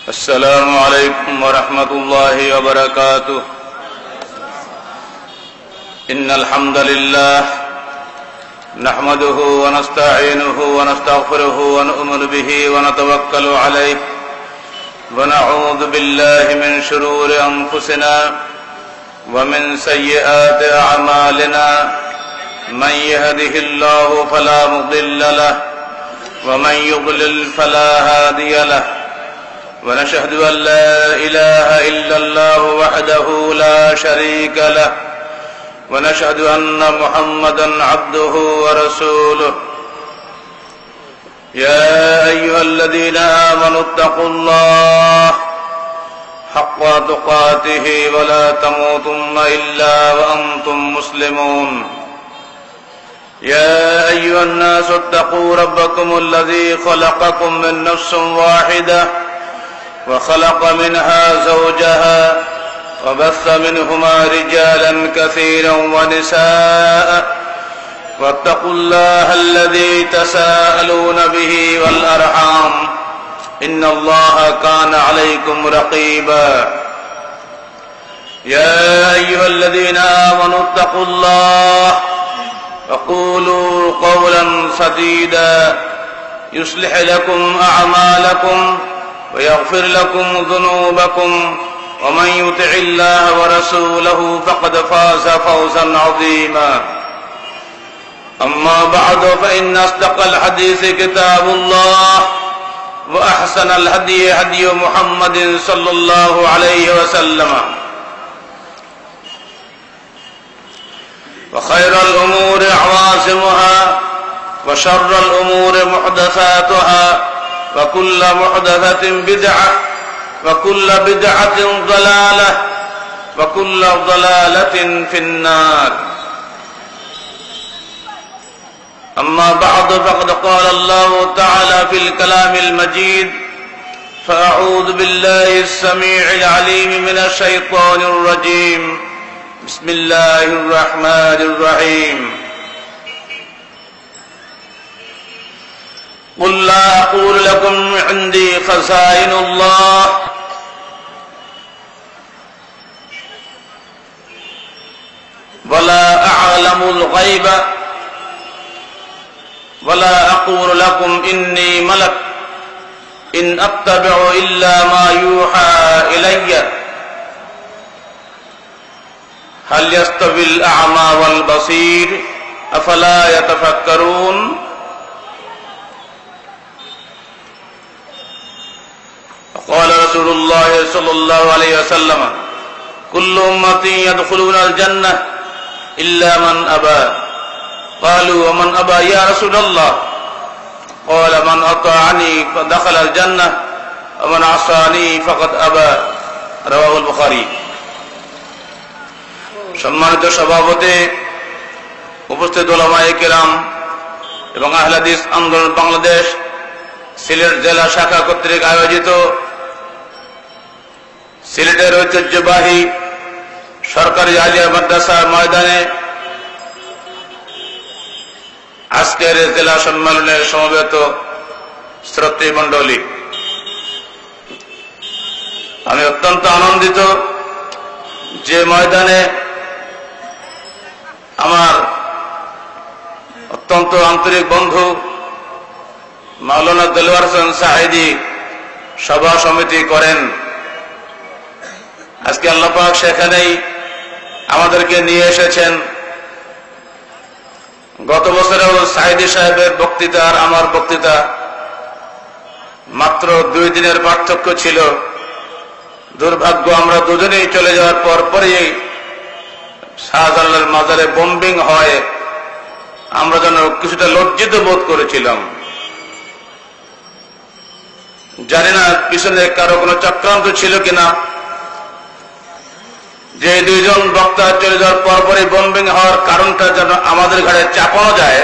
السلام عليكم ورحمة الله وبركاته. إن الحمد لله نحمده ونستعينه ونستغفره ونؤمن به ونتوكل عليه ونعوذ بالله من شرور أنفسنا ومن سيئات أعمالنا من يهده الله فلا مضل له ومن يضلل فلا هادي له ونشهد أن لا إله إلا الله وحده لا شريك له ونشهد أن محمدا عبده ورسوله. يا أيها الذين آمنوا اتقوا الله حق تقاته ولا تموتن إلا وأنتم مسلمون. يا أيها الناس اتقوا ربكم الذي خلقكم من نفس واحدة وخلق منها زوجها وبث منهما رجالا كثيرا ونساء واتقوا الله الذي تساءلون به والأرحام إن الله كان عليكم رقيبا. يا أيها الذين آمنوا اتقوا الله وقولوا قولا سديدا يصلح لكم أعمالكم ويغفر لكم ذنوبكم ومن يطع الله ورسوله فقد فاز فوزا عظيما. أما بعد فإن أصدق الحديث كتاب الله وأحسن الهدي هدي محمد صلى الله عليه وسلم وخير الأمور عوازمها وشر الأمور محدثاتها وكل محدثة بدعة وكل بدعة ضلالة وكل ضلالة في النار. أما بعد فقد قال الله تعالى في الكلام المجيد فأعوذ بالله السميع العليم من الشيطان الرجيم بسم الله الرحمن الرحيم. قل لا أقول لكم عندي خزائن الله ولا أعلم الغيب ولا أقول لكم إني ملك إن أتبع إلا ما يوحى إلي هل يستوي الأعمى والبصير أفلا يتفكرون. قال رسول الله صلى الله عليه وسلم كل أمتي يدخلون الجنة إلا من أبى. قالوا ومن أبى يا رسول الله؟ قال من أطاعني فدخل الجنة ومن عصاني فقد أبى. رواه البخاري. সম্মানিত সভাপতি, উপস্থিত উলামায়ে কেরাম এবং আহলে হাদিস আন্দোলন বাংলাদেশ সিলেট জেলা শাখা কর্তৃক আয়োজিত সিলেটের ঐতিহ্যবাহী সরকারি আলিয়া মাদ্রাসার ময়দানে আজকের জেলা সম্মেলনের সমবেত শ্রোতৃমণ্ডলী, আমি অত্যন্ত আনন্দিত যে ময়দানে আমার অত্যন্ত আন্তরিক বন্ধু মাওলানা দেলোয়ার হোসেন সাঈদী সভা সমিতি করেন। আজকে আল্লাহ পাক সেখানেই আমাদেরকে নিয়ে এসেছেন। গত বছরেও সাঈদী সাহেবের বক্তৃতা আর আমার বক্তৃতা মাত্র 2 দিনের পার্থক্য ছিল। দুর্ভাগ্য আমরা দুজনেই চলে যাওয়ার পরই শাহজালালের মাজারে বোম্বিং হয়, আমরা যেন কিছুটা লজ্জিত বোধ করেছিলাম। জানি না পিছনে কারো কোনো চক্রান্ত ছিল কিনা, যে 2 জন বক্তা চলে যাওয়ার পরপরই বোম্বিং হওয়ার কারণটা যেন আমাদের ঘাড়ে চাপানো যায়,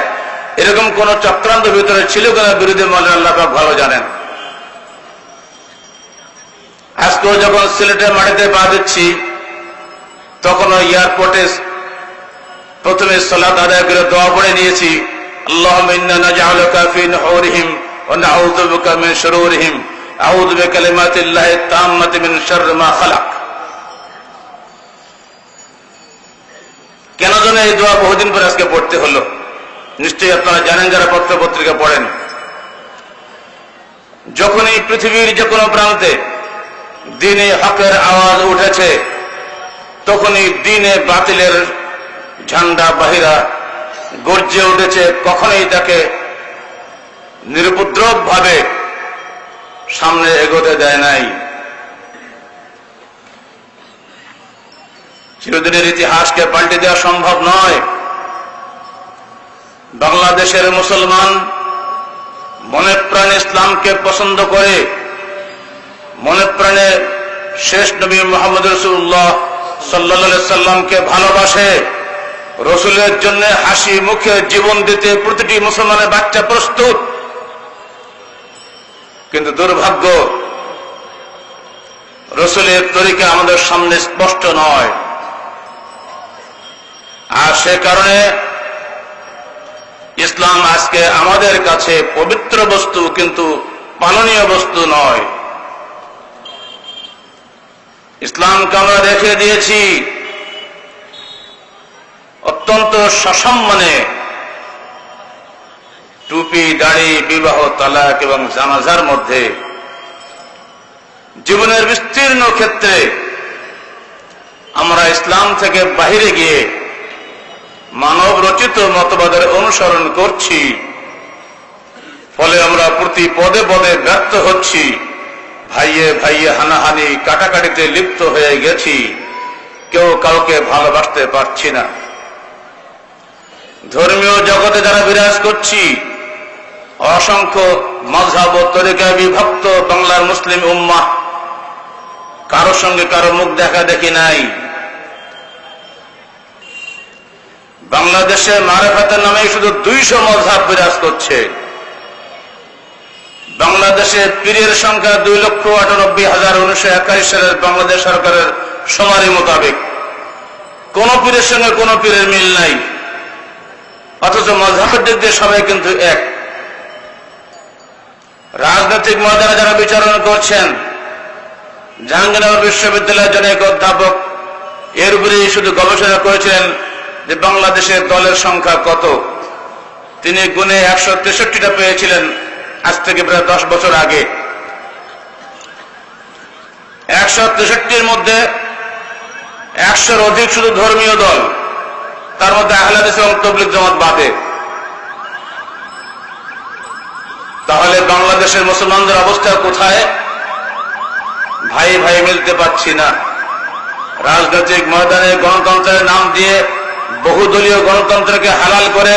এরকম কোন চক্রান্ত ভিতরে ছিল কিনা বিরোধী মহলে আল্লাহ পাক ভালো জানেন। আজকেও যখন সিলেটের মাটিতে পা দিচ্ছি তখন এয়ারপোর্টে প্রথমে সালাত আদায় করে দোয়া পড়ে নিয়েছি, আল্লাহুম্মা ইন্না নাজআলুকা ফি নুহুরিহিম ওয়া নাউযু বিকা মিন শুরুরিহিম আউযু বিকালিমাতিল্লাহি তাম্মাতি মিন শাররি মা খালাক। কেন যেন এই দোয়া বহুদিন পরে আজকে পড়তে হলো? নিশ্চয়ই আপনারা জানেন যারা পত্র পত্রিকা পড়েন, যখনই পৃথিবীর যে কোনো প্রান্তে দ্বীনে হকের আওয়াজ উঠেছে, তখনই দ্বীনে বাতিলের ঝান্ডা বাহিরা গর্জে উঠেছে। কখনোই তাকে নিরুপদ্রব ভাবে সামনে এগোতে দেয় নাই। চিরদিনের ইতিহাসকে পাল্টে দেওয়া সম্ভব নয়। বাংলাদেশের মুসলমান মনে প্রাণে ইসলামকে পছন্দ করে, মনে প্রাণে শেষ নবী মুহাম্মদ রাসূলুল্লাহ সাল্লাল্লাহু আলাইহি সাল্লামকে ভালোবাসে। রসুলের জন্য হাসি মুখে জীবন দিতে প্রতিটি মুসলমানের বাচ্চা প্রস্তুত। কিন্তু দুর্ভাগ্য, রসুলের তরিকা আমাদের সামনে স্পষ্ট নয়। আর সে কারণে ইসলাম আজকে আমাদের কাছে পবিত্র বস্তু, কিন্তু পালনীয় বস্তু নয়। ইসলামকে আমরা রেখে দিয়েছি অত্যন্ত সসম্মানে। টুপি, দাড়ি, বিবাহ, তালাক এবং জানাজার মধ্যে জীবনের বিস্তীর্ণ ক্ষেত্রে আমরা ইসলাম থেকে বাহিরে গিয়ে মানব রচিত মতবাদের অনুসরণ করছি। ফলে আমরা প্রতি পদে পদে ব্যর্থ হচ্ছি। ভাইয়ে ভাইয়ে হানাহানি, কাটাকাটিতে লিপ্ত হয়ে গেছি। কেউ কাউকে ভালোবাসতে পারছি না। ধর্মীয় জগতে যারা বিরাজ করছি, অসংখ্য মাযহাব ও তরিকায় বিভক্ত বাংলার মুসলিম উম্মাহ, কারো সঙ্গে কারো মুখ দেখা দেখি নাই। বাংলাদেশে মারেফাতের নামে শুধু 200 মাযহাব বিরাজ করছে। বাংলাদেশে পীরের সংখ্যা 2,98,1921 সালের বাংলাদেশ সরকারের শুমারি মোতাবেক। কোন পীরের সঙ্গে কোন পীরের মিল নাই, অথচ মাযহাবের দিক দিয়ে সবাই কিন্তু এক। রাজনৈতিক ময়দানে যারা বিচারণা করছেন, জাহাঙ্গীরনগর বিশ্ববিদ্যালয়ের জনৈক অধ্যাপক এর উপরেই শুধু গবেষণা করেছিলেন যে বাংলাদেশের দলের সংখ্যা কত। তিনি গুণে 163টা পেয়েছিলেন আজ থেকে প্রায় 10 বছর আগে। 163-র মধ্যে 100-র অধিক শুধু ধর্মীয় দল, তার মধ্যে আহলে হাদিস এবং তাবলীগ জামাত বাদে। তাহলে বাংলাদেশের মুসলমানদের অবস্থা কোথায়? ভাই ভাই মিলতে পারছি না। রাজনৈতিক ময়দানে গণতন্ত্রের নাম দিয়ে বহুদলীয় গণতন্ত্রকে হালাল করে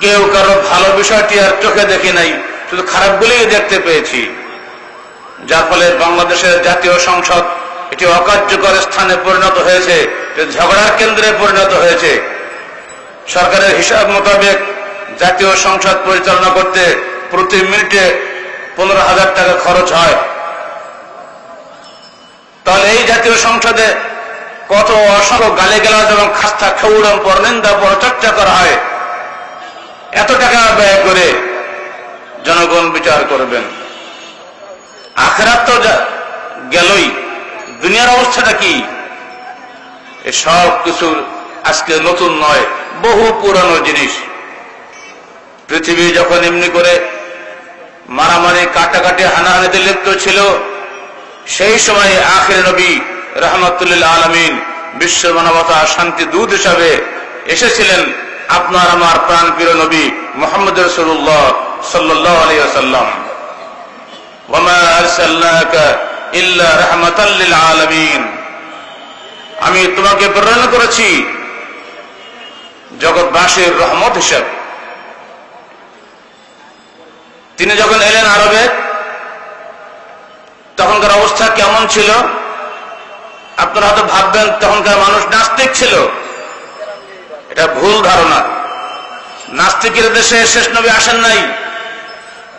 কেউ কারো ভালো বিষয়টি আর চোখে দেখি নাই, শুধু খারাপগুলিই দেখতে পেয়েছি। যার ফলে বাংলাদেশের জাতীয় সংসদ এটি অকার্যকর স্থানে পরিণত হয়েছে, ঝগড়ার কেন্দ্রে পরিণত হয়েছে। সরকারের হিসাব মোতাবেক জাতীয় সংসদ পরিচালনা করতে প্রতি মিনিটে 15,000 টাকা খরচ হয়। তাহলে এই জাতীয় সংসদে কত অসংখ্য গালিগালাজ এবং খাস্তা খেউড়ম পরনিন্দা পরচর্চা করা হয়। এত টাকা ব্যয় করে জনগণ বিচার করবেন। আখিরাত তো গেলই, দুনিয়ার অবস্থাটা কি? এসব কিছু আজকে নতুন নয়, বহু পুরানো জিনিস। পৃথিবী যখন এমনি করে মারামারি, কাটাকাটি, হানাহানিতে লিপ্ত ছিল, সেই সময় আখির নবী রাহমাতুল্লিল আলামিন, বিশ্ব মানবতা শান্তি দূত হিসাবে এসেছিলেন আপনার আমার প্রাণ প্রিয় নবী মুহাম্মদ রাসূলুল্লাহ সাল্লাল্লাহু আলাইহি ওয়াসাল্লাম। ওয়া মা আরসালনাকা ইল্লা রাহমাতাল লিল আলামিন। আমি তোমাকে প্রেরণ করেছি জগৎবাসীর রহমত হিসেবে। তিনি যখন এলেন আরবে, তখনকার অবস্থা কেমন ছিল? আপনারা হয়তো ভাববেন তখনকার মানুষ নাস্তিক ছিল। এটা ভুল ধারণা। নাস্তিকের দেশে শেষ নবী আসেন নাই,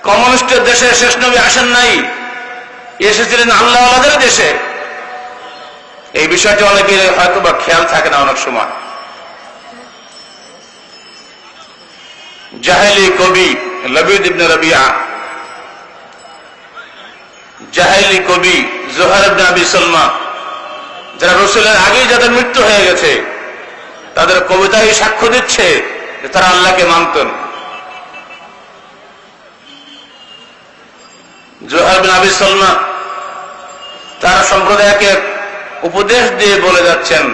কমিউনিস্টের দেশে শেষ নবী আসেন নাই, এসেছিলেন আল্লাহওয়ালাদের দেশে। এই বিষয়টি অনেকের হয়তো বা খেয়াল থাকে না অনেক সময়। জাহেলি কবি লবিদ ইবনে রবিয়া জাহেলি কবি জুহাইর ইবনে আবি সালমা, যারা রাসূলের আগেই যাদের মৃত্যু হয়ে গেছে, তাদের কবিতাই সাক্ষ্য দিচ্ছে যে তারা আল্লাহকে মানতেন। জুহাইর ইবনে আবি সালমা তার সম্প্রদায়কে উপদেশ দিয়ে বলে যাচ্ছেন,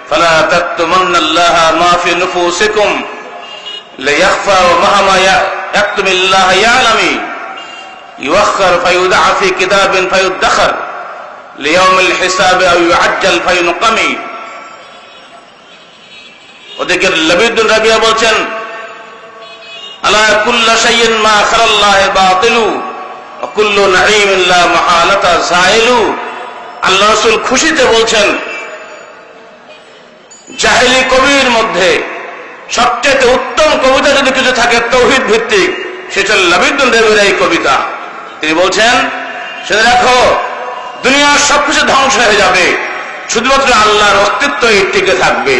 ফালা তাকতুমান্নাল্লাহা মা ফি নুফুসিকুম লিয়াখফা ওয়া মাহমা ইয়াকতুমিল্লাহু ইয়ালামি ইউআখার ফায়ুদআ ফি কিতাবিন ফায়ুদাখার লিয়াউমিল হিসাব আও ইউআজ্জাল ফায়ুনকামি। ওদিকে লবিদুর রাবিয়া বলছেন, আলা কুল্লু শাইইন মা খারাল্লাহি বাতিলু ওয়া কুল্লু নাঈমিন লা মাহালাতা যাইলু। আল্লাহ রাসূল খুশিতে বলছেন, জাহেলি কবির মধ্যে সবচেয়ে উত্তম কবিতা যদি কিছু থাকে তাওহীদ ভিত্তিক, সেটা লবিদুর রাবিয়ার এই কবিতা। তিনি বলছেন, শুনে রাখো, দুনিয়ার সবকিছু ধ্বংস হয়ে যাবে, শুধুমাত্র আল্লাহর অস্তিত্বই টিকে থাকবে,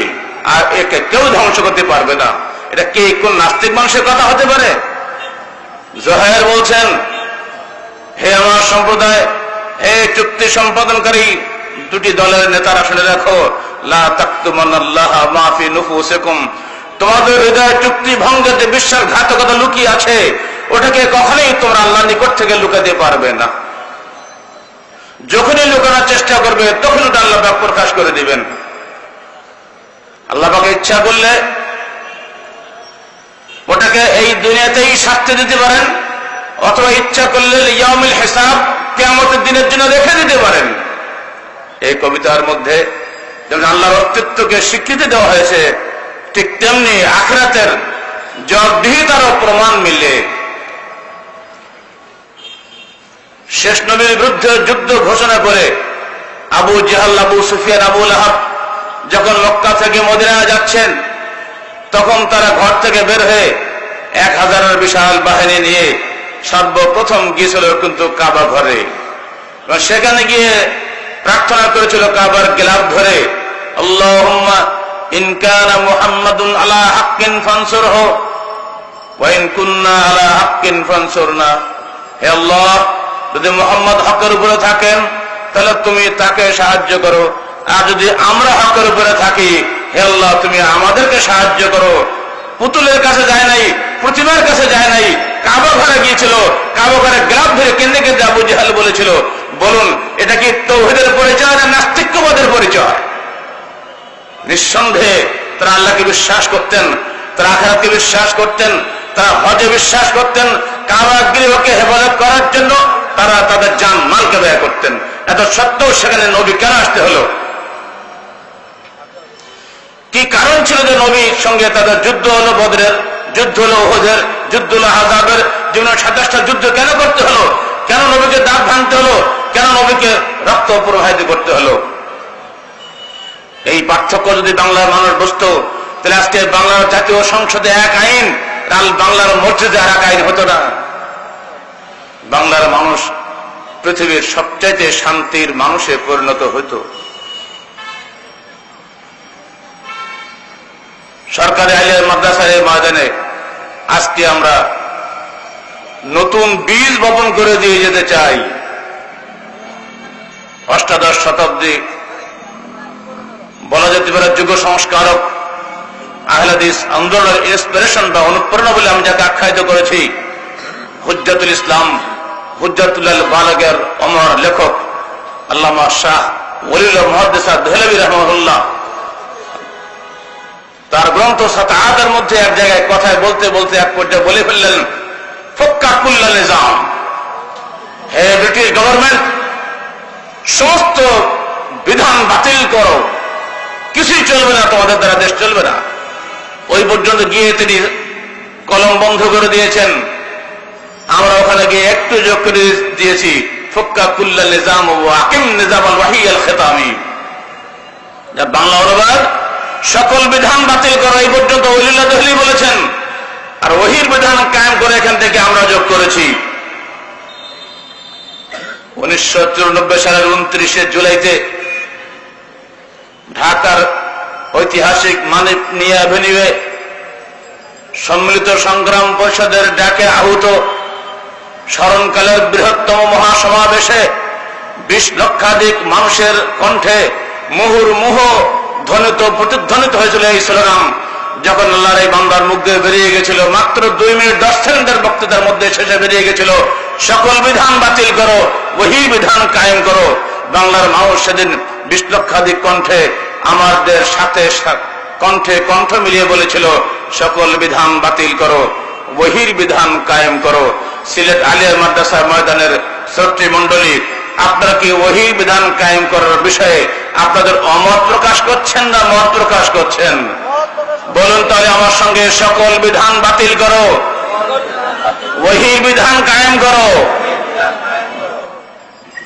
আর একে কেউ ধ্বংস করতে পারবে না। এটা কি কোন নাস্তিক মানুষের কথা হতে পারে? জুহাইর বলছেন, হে আমার সম্প্রদায়, হে চুক্তি সম্পাদনকারী দুটি দলের নেতারা, শুনে রাখো, লা তাকতুমান্নাল্লাহা মা ফি নুফুসিকুম, তোমাদের হৃদয়ে চুক্তি ভঙ্গের যে বিশ্বাসঘাতকতা লুকিয়ে আছে, ওটাকে কখনোই তোমরা আল্লাহর নিকট থেকে লুকাতে পারবে না। যখনই লুকানোর চেষ্টা করবে তখন ওটা আল্লাহ পাক প্রকাশ করে দিবেন। আল্লাহ পাক ইচ্ছা করলে ওটাকে এই দুনিয়াতেই শাস্তি দিতে পারেন, অথবা ইচ্ছা করলে ইয়াউমুল হিসাব, কিয়ামতের দিনের জন্য রেখে দিতে পারেন। এই কবিতার মধ্যে যেমন আল্লাহর অস্তিত্বকে স্বীকৃতি দেওয়া হয়েছে, ঠিক তেমনি আখিরাতের জবাবদিহিতারও প্রমাণ মিলে। শেষ নবীর বিরুদ্ধে যুদ্ধ ঘোষণা করে আবু জাহল, আবু সুফিয়ান, আবু লাহাব যখন মক্কা থেকে মদিনা যাচ্ছেন, তখন তারা ঘর থেকে বের হয়ে 1000-এর বিশাল বাহিনী নিয়ে সর্বপ্রথম গিয়েছিল কিন্তু কাবা ঘরে, এবং সেখানে গিয়ে প্রার্থনা করেছিল কাবার গিলাফ ধরে, আল্লাহুম্মা ইন কানা মুহাম্মাদুন আলা হাক্কিন ফানসুরহু ওয়া ইন কুননা আলা হাক্কিন ফানসুরনা। হে আল্লাহ, যদি মুহাম্মদ হকের উপরে থাকেন তাহলে তুমি তাকে সাহায্য করো, আর যদি আমরা হকের উপরে থাকি, হে আল্লাহ তুমি আমাদেরকে সাহায্য করো। পুতুলের কাছে যায় নাই, প্রতিমার কাছে যায় নাই, কাবা ঘরে গিয়েছিল, কাবা ঘরে গ্লাভ ধরে কেঁদে কেঁদে আবু জাহেল বলেছিল, বলুন এটা কি তাওহীদের পরিচয় না নাস্তিক্যবাদের পরিচয়? নিঃসন্দেহে তারা আল্লাহকে বিশ্বাস করতেন, তারা আখিরাতকে বিশ্বাস করতেন, তারা হজে বিশ্বাস করতেন, কাবা গৃহকে হেফাজত করার জন্য তারা তাদের জান মালকে ব্যয় করতেন। এত সত্ত্বেও সেখানে নবী কেন আসতে হলো? কি কারণ ছিল যে নবীর সঙ্গে তাদের যুদ্ধ হলো? বদরের যুদ্ধ হলো, উহুদের যুদ্ধ হলো, আহজাবের জীবনে 27টা যুদ্ধ কেন করতে হলো? কেন নবীকে দাঁত ভাঙতে হলো? কেন নবীকে রক্ত প্রবাহিত করতে হলো? এই পার্থক্য যদি বাংলার মানুষ বুঝতো, তাহলে আজকে বাংলার জাতীয় সংসদে এক আইন, আর বাংলার মসজিদে আর এক আইন হতো না। বাংলার মানুষ পৃথিবীর সবচাইতে শান্তির মানুষে পরিণত হতো। সরকারি আলিয়া মাদ্রাসার এই ময়দানে আজকে আমরা নতুন বীজ বপন করে দিয়ে যেতে চাই। অষ্টাদশ শতাব্দী বলা যেতে পারে যুগ সংস্কারক আহলে হাদিস আন্দোলনের ইন্সপিরেশন বা অনুপ্রেরণা বলে আমি যাকে আখ্যায়িত করেছি, হুজ্জাতুল ইসলাম, হুজ্জাতুল বালাগের অমর লেখক আল্লামা শাহ ওলিউল্লাহ মুহাদ্দিস দেহলভী রাহিমাহুল্লাহ, তার গ্রন্থ সাতাআতের মধ্যে এক জায়গায় কথায় বলতে বলতে এক পর্যায়ে বলে ফেললেন, ফক্কা কুল্লা নিজাম, হে ব্রিটিশ গভর্নমেন্ট, সমস্ত বিধান বাতিল করো, কিছুই চলবে না, তোমাদের দ্বারা দেশ চলবে না। ওই পর্যন্ত গিয়ে তিনি কলম বন্ধ করে দিয়েছেন। আমরা ওখানে গিয়ে একটু যোগ করে দিয়েছি, ফক্কা কুল্লা নিজাম ওয়া আকিম নিজাম আল ওয়াহি আল খিতামি, যা বাংলা অনুবাদ সকল বিধান বাতিল করো, এই পর্যন্ত ওলিউল্লাহ দেহলভী বলেছেন। আর ওহির বিধান কায়েম করে এখান থেকে আমরা যোগ করেছি। 1994 সালের 29শে জুলাইতে ঢাকার ঐতিহাসিক মানিকনিয়া অ্যাভিনিউয়ে সম্মিলিত সংগ্রাম পরিষদের ডাকে আহত স্মরণকালের বৃহত্তম মহাসমাবেশে 20 লক্ষাধিক মানুষের কণ্ঠে মুহুর্মুহ প্রতিধ্বনিত হয়েছিল এই স্লোগান। যখন আল্লাহর এই বান্দার মুখ দিয়ে বেরিয়ে গেছিল, মাত্র 2 মিনিট 10 সেকেন্ডের বক্তৃতার মধ্যে শেষে বেরিয়ে গেছিল, সকল বিধান বাতিল করো, ওহী বিধান কায়েম করো। বাংলার মানুষ সেদিন 20 লক্ষাধিক কণ্ঠে আমাদের সাথে কণ্ঠে কণ্ঠ মিলিয়ে বলেছিল, সকল বিধান বাতিল করো, ওহীর বিধান কায়েম করো। সিলেট আলিয়া মাদ্রাসা ময়দানের শ্রোতৃ মণ্ডলী, আপনারা কি ওহীর বিধান কায়েম করার বিষয়ে আপনাদের অমত প্রকাশ করছেন না মত প্রকাশ করছেন? বলুন তাহলে আমার সঙ্গে, সকল বিধান বাতিল করো, ওহীর বিধান কায়েম করো।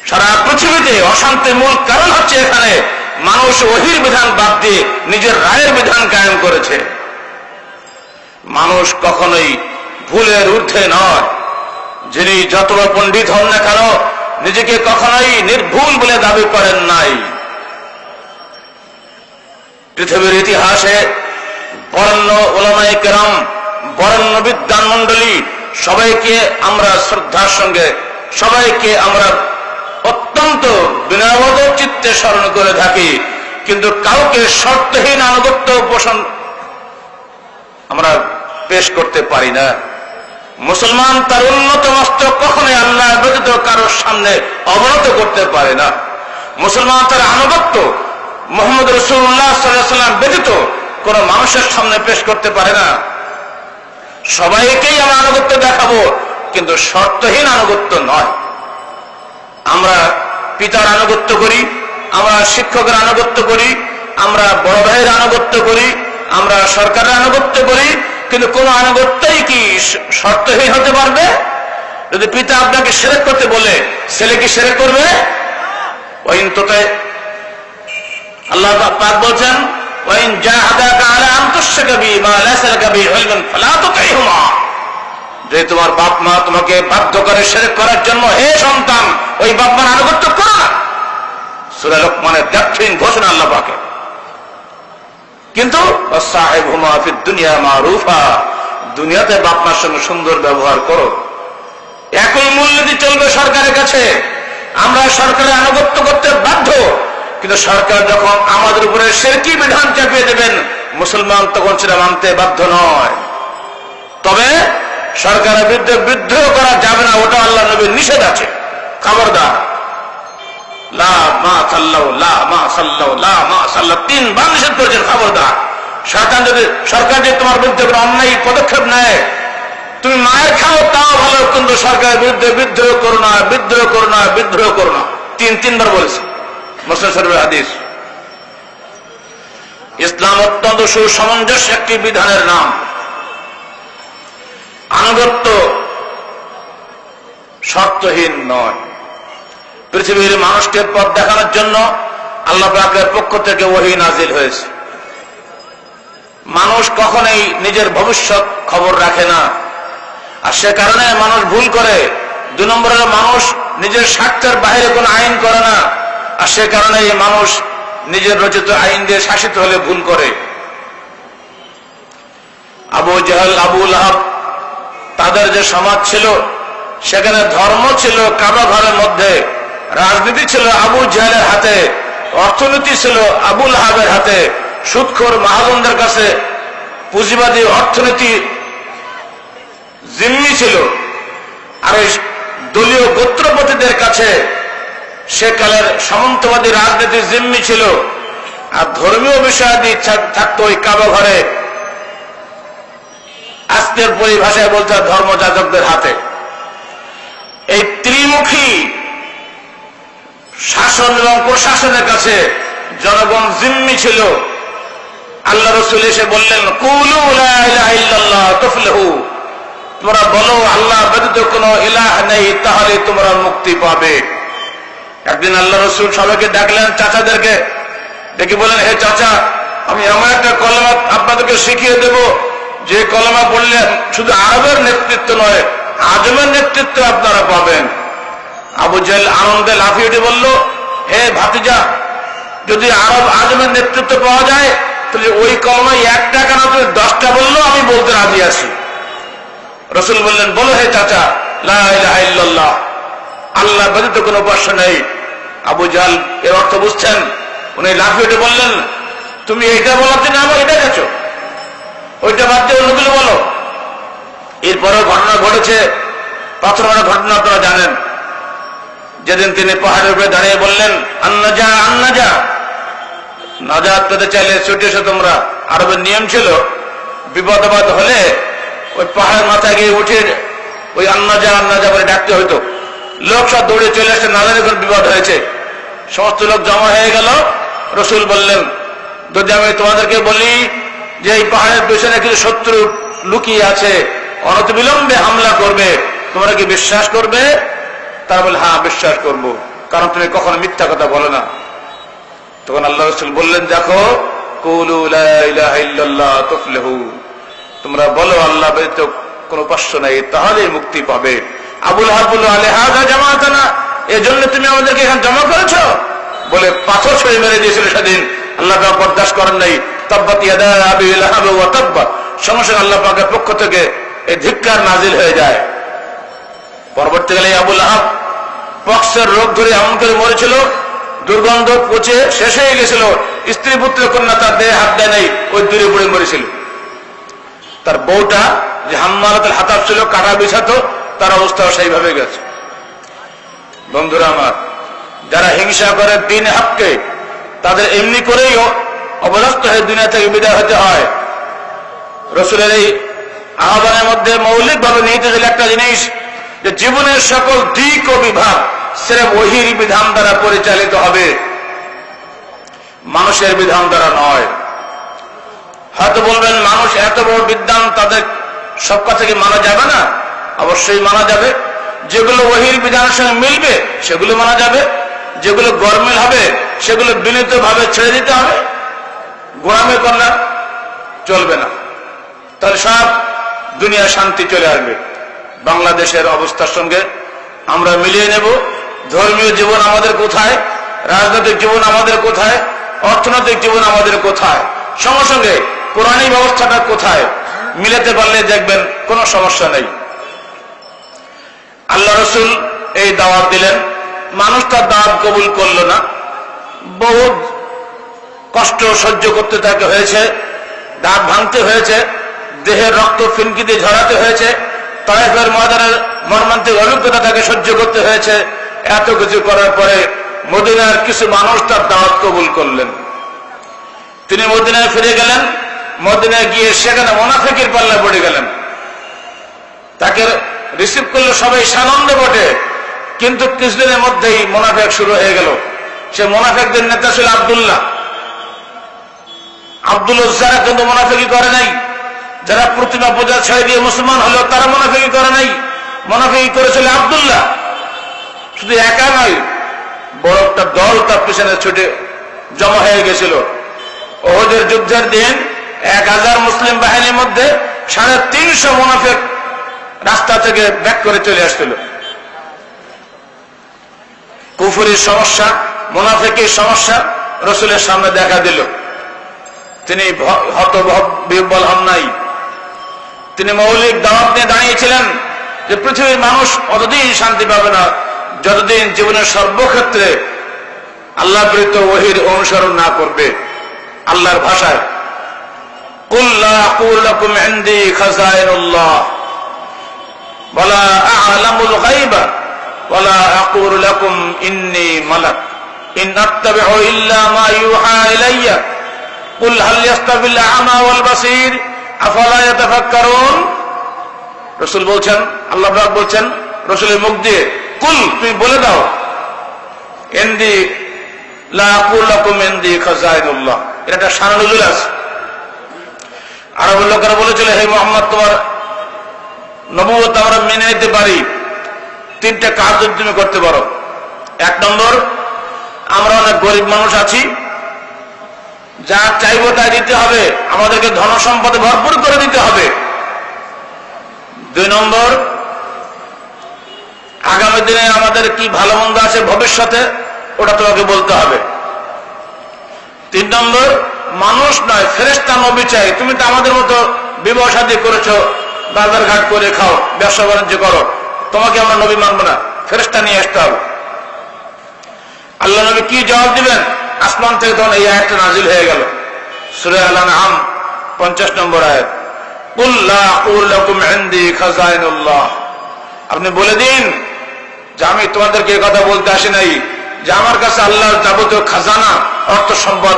সারা পৃথিবীতে অশান্তির মূল কারণ হচ্ছে এখানে মানুষ ওহীর বিধান বাদ দিয়ে নিজের রায়ের বিধান কায়েম করেছে। মানুষ কখনোই ভুলের ঊর্ধ্বে নয়। যিনি যত বড় পণ্ডিত হন না কেন, নিজেকে কখনোই নির্ভুল বলে দাবি করেন নাই। পৃথিবীর ইতিহাসে বরেণ্য উলামায়ে কেরাম, বরেণ্য বিদ্বান মণ্ডলী, সবাইকে আমরা শ্রদ্ধার সঙ্গে, সবাইকে আমরা অত্যন্ত বিনয়বোধ চিত্তে স্মরণ করে থাকি, কিন্তু কাউকে শর্তহীন আনুগত্য পোষণ আমরা পেশ করতে পারি না। মুসলমান তার উন্নত মস্তক কখনোই আল্লাহ ব্যতীত কারোর সামনে অবনত করতে পারে না। মুসলমান তার আনুগত্য মুহাম্মদ রাসূলুল্লাহ সাল্লাল্লাহু আলাইহি ওয়াসাল্লাম ব্যতীত কোন মানুষের সামনে পেশ করতে পারে না। সবাইকেই আমরা আনুগত্য দেখাবো, কিন্তু শর্তহীন আনুগত্য নয়। আমরা পিতার আনুগত্য করি, আমরা শিক্ষকের আনুগত্য করি, আমরা বড় ভাইয়ের আনুগত্য করি, আমরা সরকারের আনুগত্য করি, কিন্তু কোন আনুগত্যই কি শর্তহীন হতে পারবে? যদি পিতা আপনাকে শিরক করতে বলে, ছেলে কি শিরক করবে? ওয়াইন তোতে আল্লাহ পাক বলেন, ওয়াইন জাহাদাকা আলা আন তুশরিকা বি মা লাযা লাকা বিহি ইলমুন ফালা তুতিহুমা। যে তোমার বাপ মা তোমাকে বাধ্য করে শিরক করার জন্য, হে সন্তান, ওই বাপ মার আনুগত্য করো না। সূরা লোকমানের দাক্ষিণ ঘোষণা আল্লাহ পাকের। কিন্তু ওয়াসাহিবহুমা ফিদ দুনিয়া মারুফা, দুনিয়াতে বাপ মার সঙ্গে সুন্দর ব্যবহার করো। একই মূল্যদি চলবে সরকারের কাছে। আমরা সরকারের আনুগত্য করতে বাধ্য, কিন্তু সরকার যখন আমাদের উপরে শিরকি বিধান চাপিয়ে দেবেন, মুসলমান তখন সেটা মানতে বাধ্য নয়। তবে সরকারের বিরুদ্ধে বিদ্রোহ করা যাবে না, ওটা আল্লাহ নবীর নিষেধ আছে। খবরদার, লা মা সাল্লাল্লাহু লা মা সাল্লাল্লাহু লা মা সাল্লাল্লাহু 3 বার নিষেধ করেছেন। খবরদার, সরকার যদি তোমার বিরুদ্ধে কোনো অন্যায় পদক্ষেপ নেয়, তুমি মায়ের খাও তাও ভালো, কিন্তু সরকারের বিরুদ্ধে বিদ্রোহ করো না, বিদ্রোহ করো না, বিদ্রোহ করো না। 3 বার বলেছে, মুসলিম শরীফের হাদিস। ইসলাম অত্যন্ত সুসমঞ্জস্য একটি বিধানের নাম। আনুগত্য শর্তহীন নয়। পৃথিবীর মানুষকে পথ দেখানোর জন্য আল্লাহ পাকের পক্ষ থেকে ওহী নাজিল হয়েছে। মানুষ কখনোই নিজের ভবিষ্যৎ খবর রাখে না, আর সে কারণে মানুষ ভুল করে। 2 নম্বরে মানুষ নিজের স্বার্থের বাইরে কোনো আইন করে না, আর সে কারণে মানুষ নিজের রচিত আইন দিয়ে শাসিত হলে ভুল করে। আবু জাহল, আবু লাহাব, তাদের যে সমাজ ছিল, সেখানে ধর্ম ছিল কাবা ঘরের মধ্যে, রাজনীতি ছিল আবু জাহলের হাতে, অর্থনীতি ছিল আবু লাহাবের হাতে, সুদখোর মাহাজনদের কাছে পুঁজিবাদী অর্থনীতি জিম্মি ছিল, আর এই দলীয় গোত্রপতিদের কাছে সেকালের সামন্তবাদী রাজনীতি জিম্মি ছিল, আর ধর্মীয় বিষয়াদি থাকতো ওই কাবা ঘরে, আজকের পরিভাষায় বলতে ধর্মযাজকদের হাতে। এই ত্রিমুখী শাসন এবং প্রশাসনের কাছে জনগণ জিম্মি ছিল। আল্লাহ রাসূল এসে বললেন, কুলু লা ইলাহা ইল্লাল্লাহ তুফলিহু, তোমরা বলো আল্লাহ ব্যতীত কোনো ইলাহ নেই, তাহলে তোমরা মুক্তি পাবে। একদিন আল্লাহ রাসূল সবাইকে ডাকলেন, চাচাদেরকে ডেকে বলেন, হে চাচা, আমি এমন একটা কলেমা আপনাদেরকে শিখিয়ে দেব, যে কলেমা পড়লে শুধু আরবের নেতৃত্ব নয়, আজমের নেতৃত্ব আপনারা পাবেন। আবু জাহল আনন্দে লাফিয়ে উঠে বলল, হে ভাতিজা, যদি আরব আজমের নেতৃত্ব পাওয়া যায়, তাহলে ওই কলমায় 1 টাকা না, তুমি 10টা বললেও আমি বলতে রাজি আছি। রাসূল বললেন, বলো হে চাচা, লা ইলাহা ইল্লাল্লাহ, আল্লাহ ব্যতীত কোনো উপাস্য নেই, আবু জাহল এর অর্থ বুঝছেন? উনি লাফিয়ে উঠে বললেন, তুমি এইটা বলার জন্য আমার এটা গেছো, ওইটা বাদ দিয়ে অন্যগুলো বলো। এরপরেও ঘটনা ঘটেছে, পাথর মারা ঘটনা আপনারা জানেন। যেদিন তিনি পাহাড়ের উপরে দাঁড়িয়ে বললেন, আন্নাজা আন্নাজা, নাজাত পেতে চাইলে ছুটে এসো তোমরা। আরবের নিয়ম ছিল বিপদ আপদ হলে ওই পাহাড়ের মাথায় গিয়ে উঠে ওই আন্নাজা আন্নাজা বলে ডাকতে হইতো। লোক সব দৌড়ে চলে আসছে, না জানি কোন বিপদ হয়েছে। সমস্ত লোক জমা হয়ে গেল। রসুল বললেন, যদি আমি তোমাদেরকে বলি যে এই পাহাড়ের পেছনে কিছু শত্রু লুকিয়ে আছে, অনতিবিলম্বে হামলা করবে, তোমরা কি বিশ্বাস করবে? তারা বলে, হ্যাঁ বিশ্বাস করব, কারণ তুমি কখনো মিথ্যা কথা বলো না। তখন আল্লাহ রসুল বললেন, দেখো, কুলু লা ইলাহা ইল্লাল্লাহ তুফলিহু, তোমরা বলো আল্লাহ ব্যতীত কোন উপাস্য নাই, তাহলেই মুক্তি পাবে। আবুল আহাব বলল, আলিহাযা জামাআতানা, এজন্য তুমি আমাদেরকে এখানে জমা করেছো বলে পাথর ছুঁড়ে মেরে দিয়েছিল সেদিন। আল্লাহ পাক বরদাস্ত করেন নাই। তাব্বাত ইয়াদা আবি লাহাব ওয়া তাব্বা, সঙ্গে সঙ্গে আল্লাহ পাকের পক্ষ থেকে এই ধিক্কার নাজিল হয়ে যায়। পরবর্তীকালে আবুল আহাব পক্সের রোগ ধরে এমন করে মরেছিল, দুর্গন্ধ পচে শেষ হয়ে গেছিল। স্ত্রী পুত্র কন্যা তার দেহে হাত দেয় নাই, ওই দূরে পড়ে মরেছিল। তার বউটা যে হাম্মালাতুল হাতাব ছিল, কাটা বিছাতো, তার অবস্থাও সেইভাবে গেছে। বন্ধুরা আমার, যারা হিংসা করে দিন হককে, তাদের এমনি করেই অবদস্ত হয়ে দুনিয়া থেকে বিদায় হতে হয়। রসুলের এই আহ্বানের মধ্যে মৌলিকভাবে নিহিত ছিল একটা জিনিস, যে জীবনের সকল দিক ও বিভাগ সির্ফ ওহীর বিধান দ্বারা পরিচালিত হবে, মানুষের বিধান দ্বারা নয়। হয়তো বলবেন, মানুষ এত বড় বিদ্বান, তাদের সব কথা কি মানা যাবে না? অবশ্যই মানা যাবে। যেগুলো ওহীর বিধানের সঙ্গে মিলবে সেগুলো মানা যাবে, যেগুলো গরমিল হবে সেগুলো বিনীত ভাবে ছেড়ে দিতে হবে। গোলামি করলে চলবে না, তাহলে সব দুনিয়া শান্তি চলে আসবে। বাংলাদেশের অবস্থার সঙ্গে আমরা মিলিয়ে নেব। ধর্মীয় জীবন আমাদের কোথায়, রাজনৈতিক জীবন আমাদের কোথায়, অর্থনৈতিক জীবন আমাদের কোথায়, সঙ্গে সঙ্গে কোরআনী ব্যবস্থাটা কোথায়, মিলাতে পারলে দেখবেন কোনো সমস্যা নেই। আল্লাহ রসুল এই দাওয়াত দিলেন, মানুষ তার দাওয়াত কবুল করল না। বহু কষ্ট সহ্য করতে তাকে হয়েছে, দাঁত ভাঙতে হয়েছে, দেহের রক্ত ফিনকি দিয়ে ঝরাতে হয়েছে, তায়েফের ময়দানের মর্মান্তিক অভিজ্ঞতা তাকে সহ্য করতে হয়েছে। এত কিছু করার পরে মদিনার কিছু মানুষ তার দাওয়াত কবুল করলেন। তিনি মদিনায় ফিরে গেলেন। মদিনায় গিয়ে সেখানে মুনাফিকের পাল্লা পড়ে গেলেন। তাকে রিসিভ করলো সবাই সানন্দে বটে, কিন্তু কিছুদিনের মধ্যেই মুনাফিক শুরু হয়ে গেল। সে মুনাফিকদের নেতা ছিল আব্দুল্লাহ। আব্দুল উজ্জারা কিন্তু মুনাফিকি করে নাই। যারা প্রতিমা পূজা ছেড়ে দিয়ে মুসলমান হলো, তারা মুনাফিকি করে নাই, মুনাফিকি করেছিল আব্দুল্লাহ। শুধু একা নয়, বড় একটা দল তার পিছনে ছুটে জমা হয়ে গেছিল। ওহদের যুদ্ধের দিন 1000 মুসলিম বাহিনীর মধ্যে 350 মুনাফিক রাস্তা থেকে ব্যাক করে চলে আসছিল। কুফরির সমস্যা, মুনাফিকের সমস্যা রসুলের সামনে দেখা দিল। তিনি হতবিহ্বল হন নাই। তিনি মৌলিক দাওয়াত নিয়ে দাঁড়িয়েছিলেন যে পৃথিবীর মানুষ অতদিন শান্তি পাবে না যতদিন জীবনের সর্বক্ষেত্রে আল্লাহ প্রেরিত ওহীর অনুসরণ না করবে। আল্লাহর ভাষায়, কুল লা আকুলু লাকুম ইনদি খাযাইনুল্লাহ ওয়ালা আ'লামুল গায়বা ওয়ালা আকুলু লাকুম ইন্নী মালাক ইন আত্তাবি'ু ইল্লা মা ইউহা ইলাইয়া কুল হাল ইয়াস্তাবিল আ'মা ওয়াল বাসীর আফালা ইয়াতাফাক্কারুন। রাসূল বলছেন, আল্লাহ পাক বলছেন রাসূলের মুখ দিয়ে, কুল, তুমি বলে দাও, ইনদি লা আকুলু লাকুম ইনদি খাযাইনুল্লাহ, এটা একটা শানুল আছে। আরব লোকেরা বলেছিল, হে মুহাম্মদ, তোমার নবুয়ত আমরা মেনে নিতে পারি, 3টা কাজ যদি তুমি করতে পারো। 1 নম্বর, আমরা অনেক গরিব মানুষ আছি, যা চাইবো তাই দিতে হবে, আমাদেরকে ধন সম্পদে ভরপুর করে দিতে হবে। 2 নম্বর, আগামী দিনে আমাদের কি ভালো মন্দ আছে ভবিষ্যতে, ওটা তোমাকে বলতে হবে। 3 নম্বর, মানুষ নয়, ফেরেশতা নবী চাই। তুমি তো আমাদের মতো বিবাহ শাদী করেছো, বাজার ঘাট করে খাও, ব্যবসা বাণিজ্য করো, তোমাকে আমরা নবী মানবো না, ফেরেশতা নিয়ে আসতে হবে। আল্লাহ নবী কি জবাব দিবেন? আসমান থেকে তখন এই আয়াতটা নাজিল হয়ে গেল, সূরা আল-আনআম 50 নম্বর আয়াত, কুল লা আকুলু লাকুম ইনদি খাযাইনুল্লাহ। আপনি বলে দিন যে আমি তোমাদেরকে এই কথা বলতে আসি নাই যে আমার কাছে আল্লাহর যাবতীয় খাজানা অর্থ সম্পদ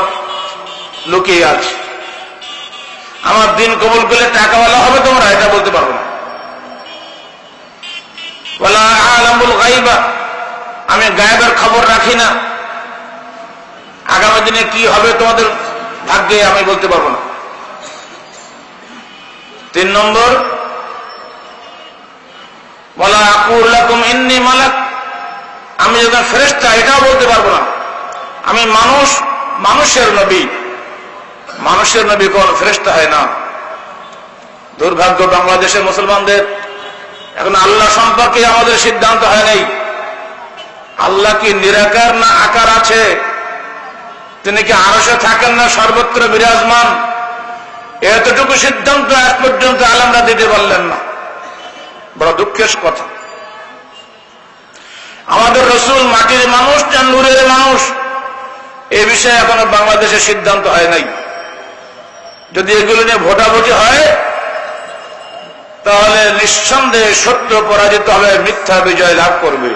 লুকিয়ে আছে। আমার দিন কবুল করলে টাকাওয়ালা হবে তোমরা, এটা বলতে পারবো না। ওয়ালা আ'লামুল গায়বা, আমি গায়েবের খবর রাখি না, আগামী দিনে কি হবে তোমাদের ভাগ্যে আমি বলতে পারবো না। 3 নম্বর, ওয়ালা আকুলু লাকুম ইন্নী মালাক, আমি যখন ফেরেশতা এটাও বলতে পারবো না। আমি মানুষ, মানুষের নবী। মানুষের নবী কোন ফেরেশতা হয় না। দুর্ভাগ্য বাংলাদেশের মুসলমানদের, এখন আল্লাহ সম্পর্কে আমাদের সিদ্ধান্ত হয় নাই। আল্লাহ কি নিরাকার না আকার আছে? তিনি কি আরশে থাকেন না সর্বত্র বিরাজমান? এতটুকু সিদ্ধান্ত আজ পর্যন্ত আলেমরা দিতে পারলেন না। বড় দুঃখের কথা। আমাদের রাসূল মাটির মানুষ না নূরের মানুষ, এই বিষয়ে এখনো বাংলাদেশের সিদ্ধান্ত হয় নাই। যদি এগুলো নিয়ে ভোটাভুটি হয় তাহলে নিঃসন্দেহে সত্য পরাজিত হবে, মিথ্যা বিজয় লাভ করবে।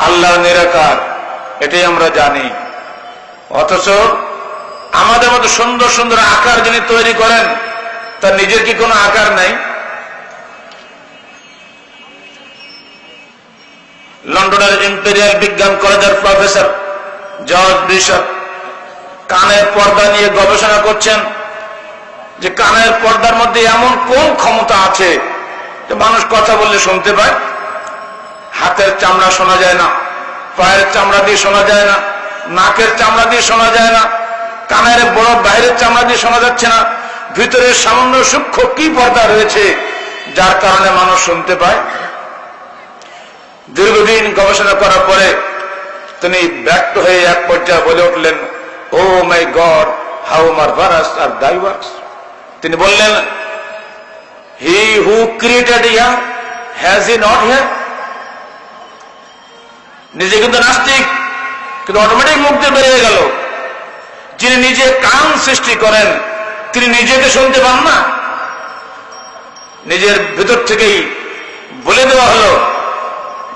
আল্লাহ নিরাকার এটাই আমরা জানি, অথচ আমাদের মতো সুন্দর সুন্দর আকার যিনি তৈরি করেন তার নিজের কি কোনো আকার নাই? লন্ডনের ইম্পেরিয়াল বিজ্ঞান কলেজের প্রফেসর জর্জ বিশপ কানের পর্দা নিয়ে গবেষণা করছেন যে কানের পর্দার মধ্যে এমন কোন ক্ষমতা আছে যে মানুষ কথা বললে শুনতে পায়। হাতের চামড়া শোনা যায় না, পায়ের চামড়া দিয়ে শোনা যায় না, নাকের চামড়া দিয়ে শোনা যায় না, কানের বড় বাইরের চামড়া দিয়ে শোনা যাচ্ছে না, ভিতরে সামান্য সূক্ষ্ম কি পর্দা রয়েছে যার কারণে মানুষ শুনতে পায়। দীর্ঘদিন গবেষণা করার পরে তিনি ব্যক্ত হয়ে এক পর্যায়ে বলে উঠলেন, ও মাই গড, হাউ মারভারাস আর দাই ওয়ার্কস। তিনি বললেন, he who created ear has he not hear. নিজে কিন্তু নাস্তিক, কিন্তু অটোমেটিক মুখ দিয়ে বেরিয়ে গেল, যিনি নিজে কান সৃষ্টি করেন তিনি নিজেকে শুনতে পান না? নিজের ভিতর থেকেই বলে দেওয়া হলো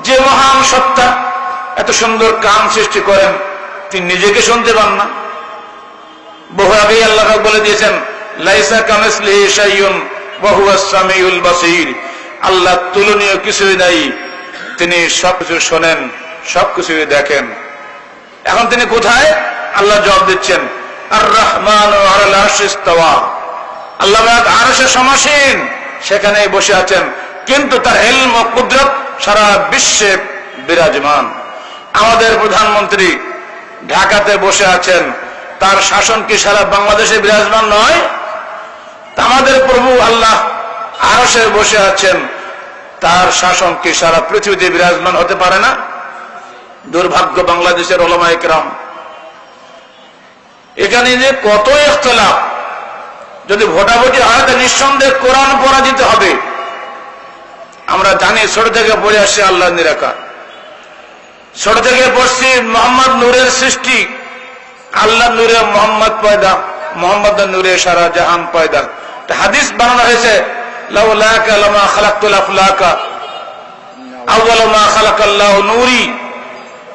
যে মহান সত্তা এত সুন্দর কান সৃষ্টি করেন তিনি নিজেকে শুনতে পান না। বহু আগেই আল্লাহ বলে দিয়েছেন, লাইসা কামিসলিহি শাইউন ওয়া হুয়াস সামিউল বাসীর। আল্লাহ তুলনীয় কিছুই নাই, তিনি সবকিছু শোনেন, সবকিছুই দেখেন। এখন তিনি কোথায়? আল্লাহ জবাব দিচ্ছেন, আর রহমান আলাল আরশি ইস্তাওয়া। আল্লাহ আরশে সমাসীন, সেখানেই বসে আছেন, কিন্তু তার ইলম ও কুদরত সারা বিশ্বে বিরাজমান। আমাদের প্রধানমন্ত্রী ঢাকাতে বসে আছেন, তার শাসন কি সারা বাংলাদেশে বিরাজমান নয়? আমাদের প্রভু আল্লাহ আরশে বসে আছেন, তার শাসন কি সারা পৃথিবীতে বিরাজমান হতে পারে না? দুর্ভাগ্য বাংলাদেশের উলামায়ে কেরাম, এখানে যে কত ইখতিলাফ। যদি ভোটাভুটি হয় তো নিঃসন্দেহে কোরআন পরাজিত হবে। আমরা জানি, ছোট থেকে পড়ে আসছি আল্লাহ নিরাকার, ছোট থেকে পড়ছি মোহাম্মদ নূরের সৃষ্টি, আল্লাহ নূরে মোহাম্মদ পয়দা, মোহাম্মদ নূরে সারা জাহান পয়দা। হাদিস বানানো হয়েছে, লাউলাকা লামা খালাকতুল আফলাকা আউয়ালু মা খালাকাল্লাহু নূরি।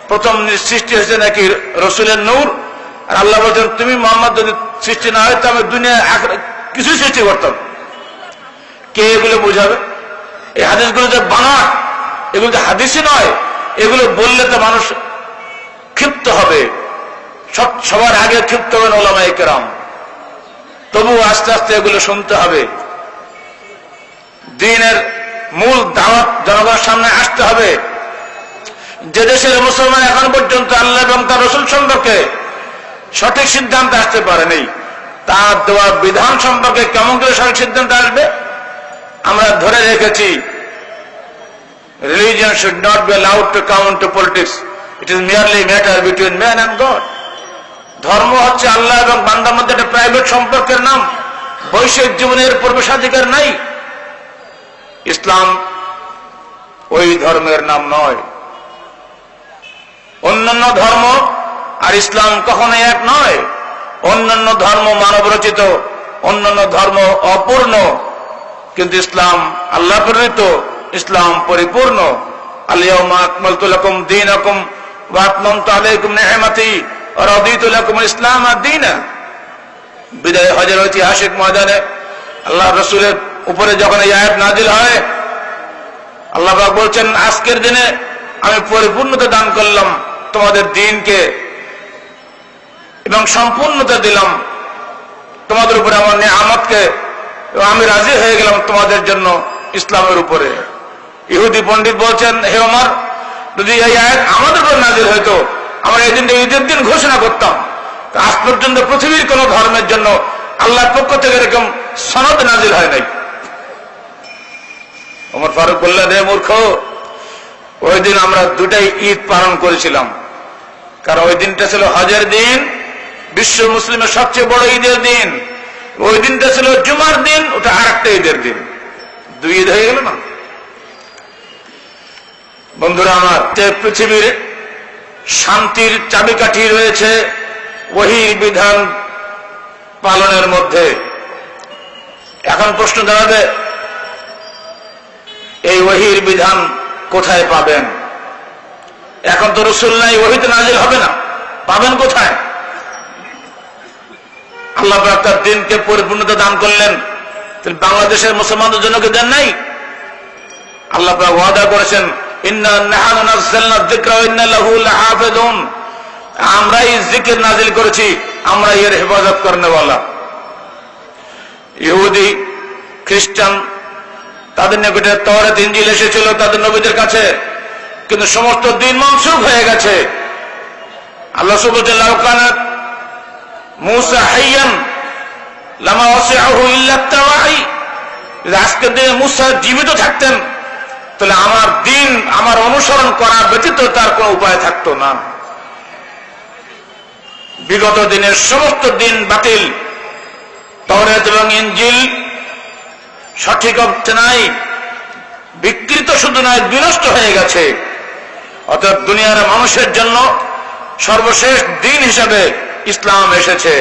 প্রথম সৃষ্টি হয়েছে নাকি রাসূলের নূর, আর আল্লাহ বলেন তুমি মোহাম্মদ যদি সৃষ্টি না হয় তো আমি দুনিয়া কিছু সৃষ্টি করতাম। কে এগুলো বুঝাবে? এই হাদিসগুলো যে বানায়, এগুলো যে হাদিসই নয়, এগুলো বললে তো মানুষ ক্ষিপ্ত হবে। সবার আগে ক্ষিপ্ত হবেন উলামায়ে কেরাম, তবু আস্তে আস্তে এগুলো শুনতে হবে। দ্বীনের মূল দাওয়াত জনগণের সামনে আসতে হবে। যে দেশের মুসলমান এখন পর্যন্ত আল্লাহ এবং তার রাসূল সম্পর্কে সঠিক সিদ্ধান্ত আসতে পারেনি, তার দেওয়া বিধান সম্পর্কে কেমন করে সঠিক সিদ্ধান্ত আসবে? আমরা ধরে রেখেছি, religion should not be allowed to come into politics. It is merely a matter between man and God. ধর্ম হচ্ছে আল্লাহ এবং বান্দার মধ্যে একটা প্রাইভেট সম্পর্কের নাম, বৈশ্বিক জীবনের প্রবেশাধিকার নাই। ইসলাম ওই ধর্মের নাম নয়। অন্যান্য ধর্ম আর ইসলাম কখনোই এক নয়। অন্যান্য ধর্ম মানব রচিত, অন্যান্য ধর্ম অপূর্ণ, কিন্তু ইসলাম আল্লাহ প্রেরিত, ইসলাম পরিপূর্ণ। আল-ইয়াওমা আকমালতু লাকুম দীনাকুম ওয়া আতমামতু আলাইকুম নি'মাতি ওয়া রাদিতু লাকুমুল ইসলাম দীনা। বিদায় হজের ঐতিহাসিক ময়দানে আল্লাহ রাসূলের উপরে যখন এই আয়াত নাজিল হয়, আল্লাহ পাক বলছেন, আজকের দিনে আমি পরিপূর্ণতা দান করলাম তোমাদের দ্বীনকে এবং সম্পূর্ণতা দিলাম তোমাদের উপরে আমার নিয়ামতকে, এবং আমি রাজি হয়ে গেলাম তোমাদের জন্য ইসলামের উপরে। ইহুদি পণ্ডিত বলছেন, হে ওমর, যদি এই আয়াত আমাদের উপর নাজিল হইতো, আমরা এই দিনটা ঈদের দিন ঘোষণা করতাম। আজ পর্যন্ত পৃথিবীর কোন ধর্মের জন্য আল্লাহর পক্ষ থেকে এরকম সনদ নাজিল হয় নাই। ওমর ফারুক বললেন, হে মূর্খ, ওই দিন আমরা দুটাই ঈদ পালন করেছিলাম, কারণ ওই দিনটা ছিল হজের দিন, বিশ্ব মুসলিমের সবচেয়ে বড় ঈদের দিন। ওই দিনটা ছিল জুমার দিন, ওটা আর একটা ঈদের দিন, দুই ঈদ হয়ে গেল না। বন্ধুরা আমার, পৃথিবীর শান্তির চাবিকাঠি রয়েছে ওহীর বিধান পালনের মধ্যে। এখন প্রশ্ন দাঁড়াবে, এই ওহীর বিধান কোথায় পাবেন? এখন তো রাসূল নাই, ওহী তো নাজিল হবে না, পাবেন কোথায়? আল্লাহ পাক তার দ্বীনকে পরিপূর্ণতা দান করলেন, বাংলাদেশের মুসলমানদের জন্য কি দেন নাই? আল্লাহ পাক ওয়াদা করেছেন, ইন্না নাহনু নাযালনা যিকরা ওয়া ইন্না লাহু লাহাফিজুন, আমরাই জিকির নাজিল করেছি, আমরা এর হেফাজত করনেওয়ালা। ইহুদি খ্রিস্টান তাদের নিকটে তাওরাত ইনজিল এসেছিল তাদের নবীদের কাছে, কিন্তু সমস্ত দিন মনসুখ হয়ে গেছে। আল্লাহ সুবহানাহু লাউ কানা মূসা হাইয়ান লামা ওয়াসিআহু ইল্লা তাওয়াই, আজকে দিনে মূসা জীবিত থাকতেন তাহলে আমার দিন, আমার অনুসরণ করা ব্যতীত তার কোনো উপায় থাকতো না। বিগত দিনের সমস্ত দিন বাতিল, তাওরাত এবং ইনজিল সঠিক অর্থে নাই, বিকৃত শুধু নয়, বিনষ্ট হয়ে গেছে। অর্থাৎ দুনিয়ার মানুষের জন্য সর্বশেষ দিন হিসাবে ইসলাম এসেছে,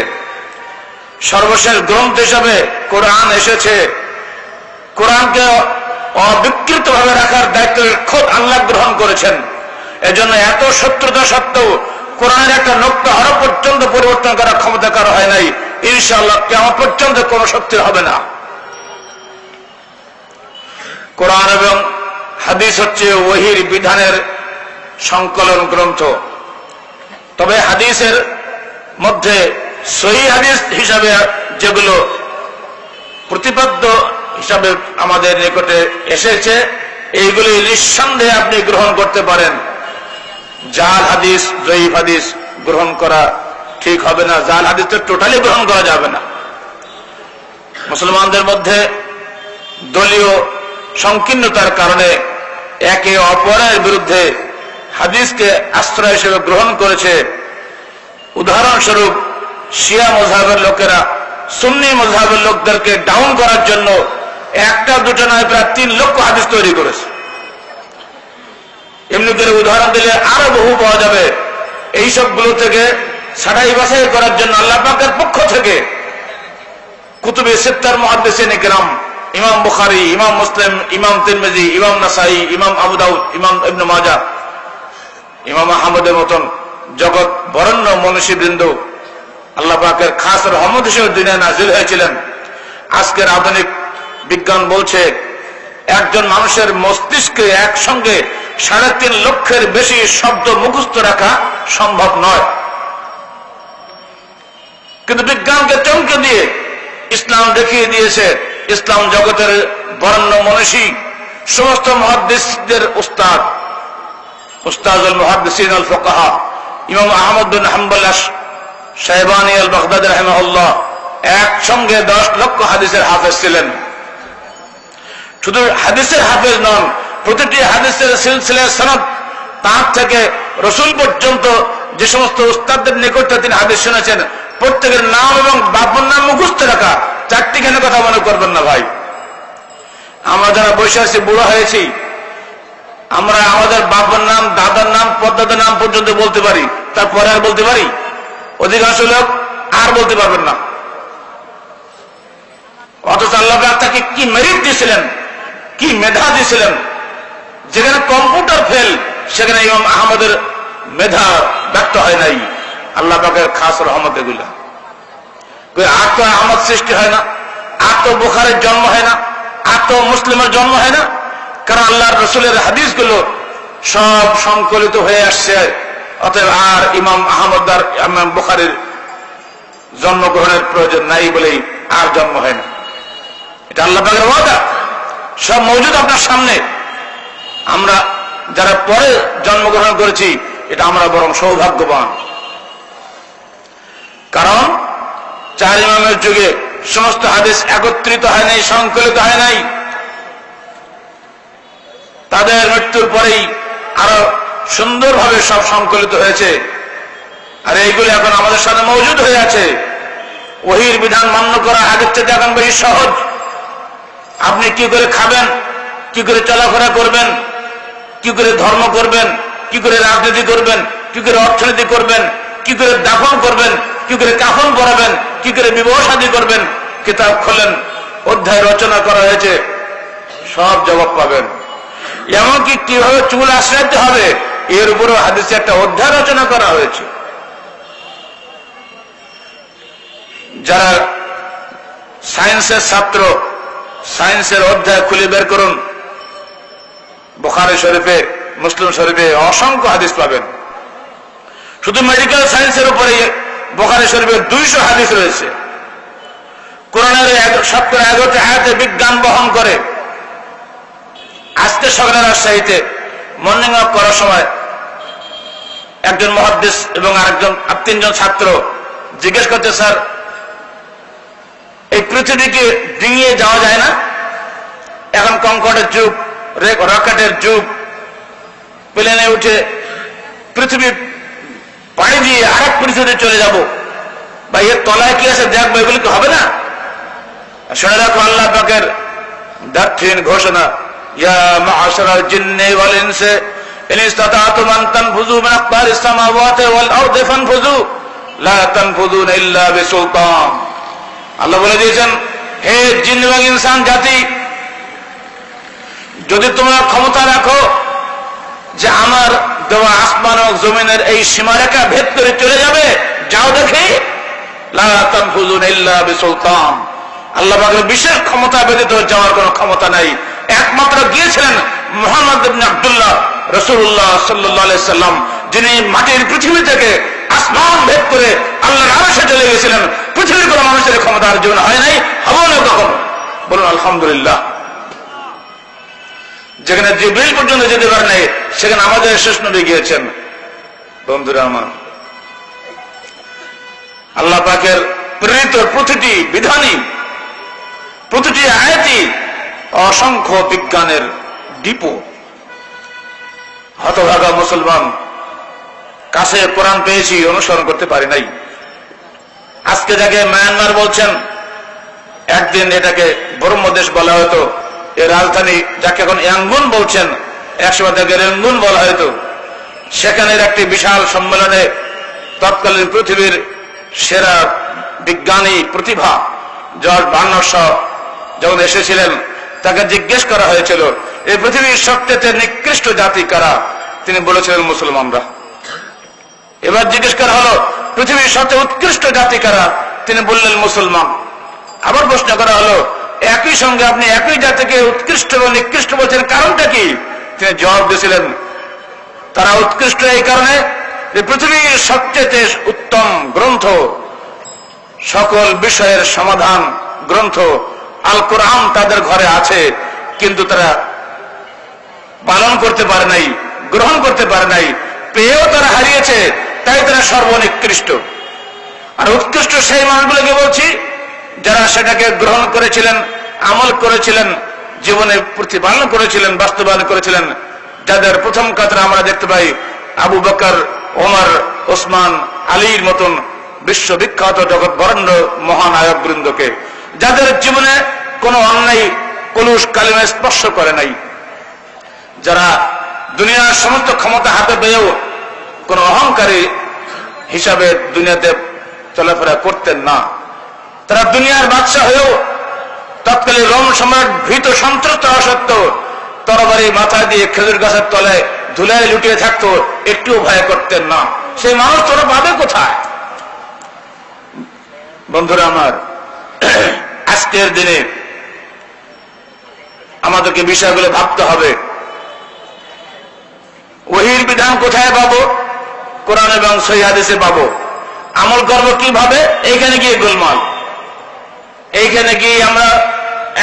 সর্বশেষ গ্রন্থ হিসাবে কোরআন এসেছে। কোরআনকে অবিকৃত ভাবে রাখার দায়িত্ব খোদ আল্লাহ গ্রহণ করেছেন। এজন্য এত শত্রুতা সত্ত্বেও কোরআনের একটা নোক্তা হরফ পর্যন্ত পরিবর্তন করার ক্ষমতা কারো হয় নাই। ইনশাআল্লাহ কিয়ামত পর্যন্ত কোন শক্তির হবে না। কোরআন এবং হাদিস হচ্ছে ওহীর বিধানের সংকলন গ্রন্থ। তবে হাদিসের মধ্যে সহিহ হাদিস হিসাবে যেগুলো প্রতিপাদ্য হিসাবে আমাদের নিকটে এসেছে, এইগুলি নিঃসন্দেহে আপনি গ্রহণ করতে পারেন। জাল হাদিস, জয়ীফ হাদিস গ্রহণ করা ঠিক হবে না। জাল হাদিস তো টোটালি গ্রহণ করা যাবে না। মুসলমানদের মধ্যে দলীয় সংকীর্ণতার কারণে একে অপরের বিরুদ্ধে হাদিসকে আশ্রয় হিসেবে গ্রহণ করেছে। উদাহরণস্বরূপ শিয়া মযহাবের লোকেরা সুন্নি মযহাবের লোকদেরকে ডাউন করার জন্য একটা দুটো নয় প্রায় 3 লক্ষ হাদিস তৈরি করেছে। এমনি করে উদাহরণ দিলে আরো বহু পাওয়া যাবে। এই সবগুলো থেকে ছাঁটাই বাছাই করার জন্য আল্লাহ পাকের পক্ষ থেকে কুতুবে সিত্তার মুহাদ্দিসিন কিরাম, ইমাম বুখারী, ইমাম মুসলিম, ইমাম তিরমিজি, ইমাম নাসাই, ইমাম আবু দাউদ, ইমাম ইবনে মাজাহ, ইমাম আহমদের মতন জগৎ বরেণ্য মনীষীবৃন্দ আল্লাহ পাকের খাস রহমত হিসেবে দুনিয়ায় নাজিল হয়েছিলেন। আজকের আধুনিক বিজ্ঞান বলছে একজন মানুষের মস্তিষ্কে একসঙ্গে 3.5 লক্ষের বেশি শব্দ মুখস্থ রাখা সম্ভব নয়। কিন্তু বিজ্ঞানকে চমকে দিয়ে ইসলাম দেখিয়ে দিয়েছে, ইসলাম জগতের বরেণ্য মনীষী সমস্ত মুহাদ্দিসদের উস্তাদ, উস্তাদুল মুহাদ্দিসিন আল ফুকাহা ইমাম আহমদ বিন হাম্বল শাইবানী আল বাগদাদি রাহিমাহুল্লাহ একসঙ্গে 10 লক্ষ হাদিসের হাফেজ ছিলেন। শুধু হাদিসের হাফেজ নন, প্রতিটি হাদিসের সিলসিলা সনদ তার থেকে রাসূল পর্যন্ত যে সমস্ত উস্তাদদের নিকট তিনি হাদিস শুনেছেন প্রত্যেকের নাম এবং বাবার নাম মুখস্থ রাখা। 4টিখানে কথা মনে করবেন না ভাই। আমরা যারা বসে আছি, বুড়ো হয়েছি, আমরা আমাদের বাবার নাম, দাদার নাম, পরদাদার নাম পর্যন্ত বলতে পারি, তারপরে আর বলতে পারি? অধিকাংশ লোক আর বলতে পারবেন না। অথচ আল্লাহ তাকে কি মেরিট দিয়েছিলেন, কি মেধা দিয়েছিলেন। যেখানে কম্পিউটার ফেল, সেখানে ইমাম আহমদের মেধা ব্যক্ত হয় নাই। আল্লাহ পাকের খাস রহমত এগুলা। আর তো আহমদ সৃষ্টি হয় না, আর তো বুখারের জন্ম হয় না, আর তো মুসলিমের জন্ম হয় না। কারণ আল্লাহর রসুলের হাদিসগুলো সব সংকলিত হয়ে আসছে। অতএব আর ইমাম আহমদ আর ইমাম বুখারীর জন্মগ্রহণের প্রয়োজন নাই বলেই আর জন্ম হয় না। এটা আল্লাহ পাকের ওয়াদা, সব মওজুদ আপনার সামনে। আমরা যারা পরে জন্মগ্রহণ করেছি, এটা আমরা বরং সৌভাগ্যবান। কারণ চার ইমামের যুগে সমস্ত হাদিস একত্রিত হয় নাই, সংকলিত হয় নাই। তাদের মৃত্যুর পরেই আরো সুন্দরভাবে সব সংকলিত হয়েছে। আর এইগুলো এখন আমাদের সামনে মওজুদ হয়ে আছে। ওহীর বিধান মান্য করা আগের থেকে এখন বেশি সহজ। আপনি কি করে খাবেন, কি করে চলাফেরা করবেন, কি করে ধর্ম করবেন, কি করে রাজনীতি করবেন, কি করে অর্থনীতি করবেন, কি করে দাফন করবেন, কি করে কাফন পরাবেন, কি করে বিবাহ শাদী করবেন, কিতাব খোলেন, অধ্যায় রচনা করা হয়েছে, সব জবাব পাবেন। এমনকি কিভাবে চুল আশ্রাইতে হবে, এর উপরও হাদিসে একটা অধ্যায় রচনা করা হয়েছে। যারা সায়েন্সের ছাত্র, সায়েন্সের অধ্যায় খুলে বের করুন। বুখারী শরীফে, মুসলিম শরীফে অসংখ্য হাদিস পাবেন। শুধু মেডিকেল সায়েন্সের উপরে বুখারী শরীফে 200 হাদিস রয়েছে। কোরআনের 11টি আয়াতে বিজ্ঞান বহন করে। আজকে সকালে রাজশাহীতে মর্নিং ওয়াক করার সময় একজন মুহাদ্দিস এবং তিনজন ছাত্র জিজ্ঞেস করছে, স্যার এই পৃথিবীকে ডিঙিয়ে যাওয়া যায় না? এখন কংকর্ডের যুগ, রকেটের যুগ, প্লেনে উঠে পৃথিবী পাড়ি দিয়ে আরেক পৃথিবীতে চলে যাব, বা এর তলায় কি আছে দেখবো, এগুলো কি হবে না? শুনে রাখো আল্লাহ পাকের দার্থহীন ঘোষণা, ইয়া মা'আশারাল জিন্নি ওয়াল ইনসি ইন ইসতাতা'তুম আন তানফুযু মিন আকতারিস সামাওয়াতি ওয়াল আরদি ফানফুযু লা তানফুযুনা ইল্লা বিসুলতান। আল্লাহ বলে দিয়েছেন, হে জিন এবং ইনসান জাতি, যদি তোমরা ক্ষমতা রাখো যে আমার দেওয়া আসমান ও জমিনের এই সীমারেখা ভেদ করে চলে যাবে, যাও দেখে। লা তানফুযুনা ইল্লা বিসুলতান। আল্লাহ পাকের বিশেষ ক্ষমতা ব্যতীত যাওয়ার কোনো ক্ষমতা নাই। একমাত্র গিয়েছিলেন মুহাম্মদ ইবনে আব্দুল্লাহ রাসূলুল্লাহ সাল্লাল্লাহু আলাইহি সাল্লাম, যিনি মাটির পৃথিবী থেকে আসমান ভেদ করে আল্লাহর আরশে চলে গেছিলেন। পৃথিবীর কোনো মানুষের ক্ষমতার জীবন হয় নাই, হবে না কখনো। বলুন আলহামদুলিল্লাহ। যেখানে জিবরিল পর্যন্ত যেতে পারে নাই, সেখানে আমাদের শেষ নবী গিয়েছেন। বন্ধুরা আমার, আল্লাহ পাকের প্রেরিত প্রতিটি বিধানই, প্রতিটি আয়াতই অসংখ্য বিজ্ঞানের ডিপো। হতভাগা মুসলমান, কাছে কোরআন পেয়েছি, অনুসরণ করতে পারি নাই। আজকে যাকে মায়ানমার বলছেন, একদিন এটাকে ব্রহ্মদেশ বলা হতো। এর রাজধানী যাকে এখন ইয়াঙ্গুন বলছেন, একসময় তাকে রেঙ্গুন বলা হতো। সেখানের একটি বিশাল সম্মেলনে তৎকালীন পৃথিবীর সেরা বিজ্ঞানী প্রতিভা জর্জ বার্নার্ড শ যখন এসেছিলেন, তাকে জিজ্ঞেস করা হয়েছিল এই পৃথিবীর সবচেয়ে নিকৃষ্ট জাতি কারা? তিনি বলেছিলেন মুসলমানরা। এবার জিজ্ঞেস করা হলো পৃথিবীর সবচেয়ে উৎকৃষ্ট জাতি কারা? তিনি বললেন মুসলমান। আবার প্রশ্ন করা হলো একই সঙ্গে আপনি একই জাতিকে উৎকৃষ্ট এবং নিকৃষ্ট বলছেন, কারণটা কি? তিনি জবাব দিয়েছিলেন, তারা উৎকৃষ্ট এই কারণে যে পৃথিবীর সবচেয়ে উত্তম গ্রন্থ, সকল বিষয়ের সমাধান গ্রন্থ আল কোরআন তাদের ঘরে আছে, কিন্তু তারা পালন করতে পারে নাই, গ্রহণ করতে পারে নাই, পেয়েও তারা হারিয়েছে, তাই তারা সর্বনিকৃষ্ট। আর উৎকৃষ্ট সেই মানুষগুলোকে বলছি যারা সেটাকে গ্রহণ করেছিলেন, আমল করেছিলেন, জীবনে প্রতিপালন করেছিলেন, বাস্তবায়ন করেছিলেন, যাদের প্রথম কাতারে আমরা দেখতে পাই আবু বকর, ওমর, ওসমান, আলীর মতন বিশ্ববিখ্যাত জগৎ বরেণ্য মহানায়ক বৃন্দকে, যাদের জীবনে কোনো অন্যায় কলুষ কালিমা স্পর্শ করে নাই, যারা দুনিয়ার সমস্ত ক্ষমতা হাতে পেয়েও কোন অহংকারী হিসাবে দুনিয়াতে চলাফেরা করতেন না। তারা দুনিয়ার বাদশা হয়েও তৎকালীন রোম সম্রাট ভীত সন্ত্রস্ত হওয়া সত্ত্বেও তরবারি মাথা দিয়ে খেজুর গাছের তলায় ধুলায় লুটিয়ে থাকতো, একটুও ভয় করতেন না। সেই মানুষ তোরা পাবে কোথায়? বন্ধুরা আমার, আজকের দিনে আমাদেরকে বিষয়গুলো ভাবতে হবে। ওহীর বিধান কোথায় পাবো? কোরআন এবং সহিহ হাদিসে পাবো। আমল করব কিভাবে? এইখানে গিয়ে গোলমাল। এইখানে গিয়ে আমরা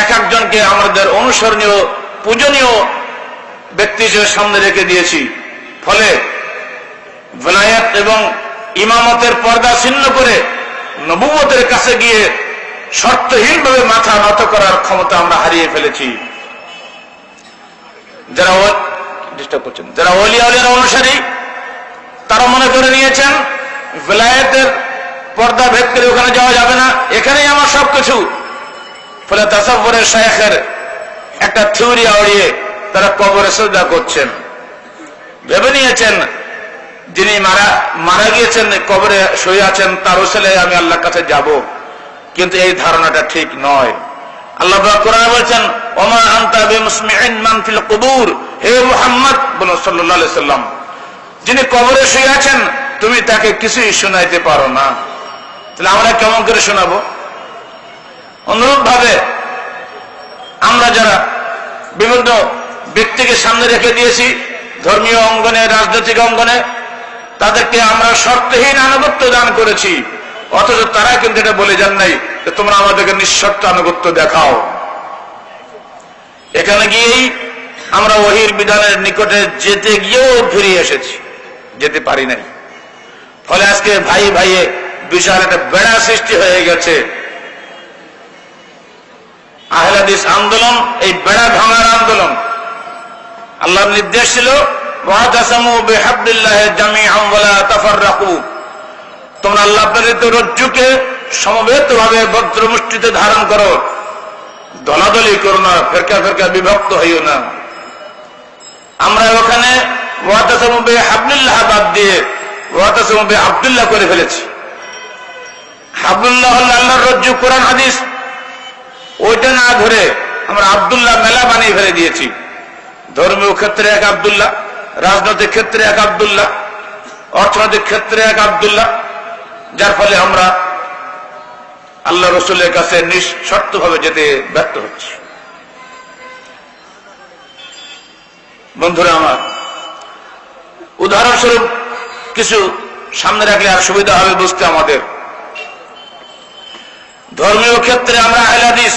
এক একজনকে আমাদের অনুসরণীয় পূজনীয় ব্যক্তি হিসেবে সামনে রেখে দিয়েছি। ফলে ভেলায়েত এবং ইমামতের পর্দা ছিন্ন করে নবুয়তের কাছে গিয়ে শর্তহীনভাবে মাথা নত করার ক্ষমতা আমরা হারিয়ে ফেলেছি। যারা ডিস্টার্ব করছেন, যারা ওলিয়া উলিয়ার অনুসারী, তারা মনে করে নিয়েছেন ভেলায়েতের পর্দা ভেদ করে ওখানে যাওয়া যাবে না, এখানেই আমার সবকিছু। ফলে তাসাউফের শায়েখের একটা থিওরি আওড়িয়ে তারা কবরে সিজদা করছেন। ভেবে নিয়েছেন যিনি মারা গিয়েছেন, কবরে শুয়ে আছেন, তার ওসিলায় আমি আল্লাহর কাছে যাব। কিন্তু এই ধারণাটা ঠিক নয়। আল্লাহ পাক কোরআনে বলেছেন, ওমা আনতা বিমুসমিইন মান ফিল কুবুর, হে মুহাম্মদ সাল্লাল্লাহু আলাইহি সাল্লাম, যিনি কবরে শুয়ে আছেন তুমি তাকে কিছুই শোনাইতে পারো না। তাহলে আমরা কেমন করে শোনাবো? অনুরূপ ভাবে আমরা যারা বিভিন্ন ব্যক্তিকে সামনে রেখে দিয়েছি ধর্মীয় অঙ্গনে, রাজনৈতিক অঙ্গনে, তাদেরকে আমরা শর্তহীন আনুগত্য দান করেছি, অথচ তারা কিন্তু এটা বলে যান নাই যে তোমরা আমাদেরকে নিঃশর্ত আনুগত্য দেখাও। এখানে গিয়েই আমরা ওহীর বিধানের নিকটে যেতে গিয়েও ফিরে এসেছি, যেতে পারি নাই। ফলে আজকে ভাই ভাইয়ে বিশাল একটা বেড়া সৃষ্টি হয়ে গেছে। আহলে হাদিস আন্দোলন এই বেড়া ভাঙার আন্দোলন। আল্লাহর নির্দেশ ছিল ওয়াতাসামু বিহাবলিল্লাহি জামিআন ওয়া লা তাফাররাকু, তোমরা আল্লাহ প্রেরিত রজ্জুকে সমবেতভাবে বজ্রমুষ্টিতে ধারণ করো, দলাদলি করো না, ফেরকা ফেরকা বিভক্ত হইও না। আমরা ওখানে ওয়াতাসামু বিহাবলিল্লাহ বাদ দিয়ে ওয়াতাসামু বিআব্দুল্লাহ করে ফেলেছি। হাবলুল্লাহ হল আল্লাহর রজ্জু, কোরআন হাদিস, ওইটা না ধরে আমরা আব্দুল্লাহ মেলা বানিয়ে ফেলে দিয়েছি। ধর্মীয় ক্ষেত্রে এক আব্দুল্লাহ, রাজনৈতিক ক্ষেত্রে এক আব্দুল্লাহ, অর্থনৈতিক ক্ষেত্রে এক আব্দুল্লাহ, যার ফলে আমরা আল্লাহ রসুলের কাছে নিঃশর্তভাবে যেতে ব্যর্থ হচ্ছি। বন্ধুরা আমার, উদাহরণস্বরূপ কিছু সামনে রাখলে আর সুবিধা হবে বুঝতে আমাদের। ধর্মীয় ক্ষেত্রে আমরা আহলে হাদিস,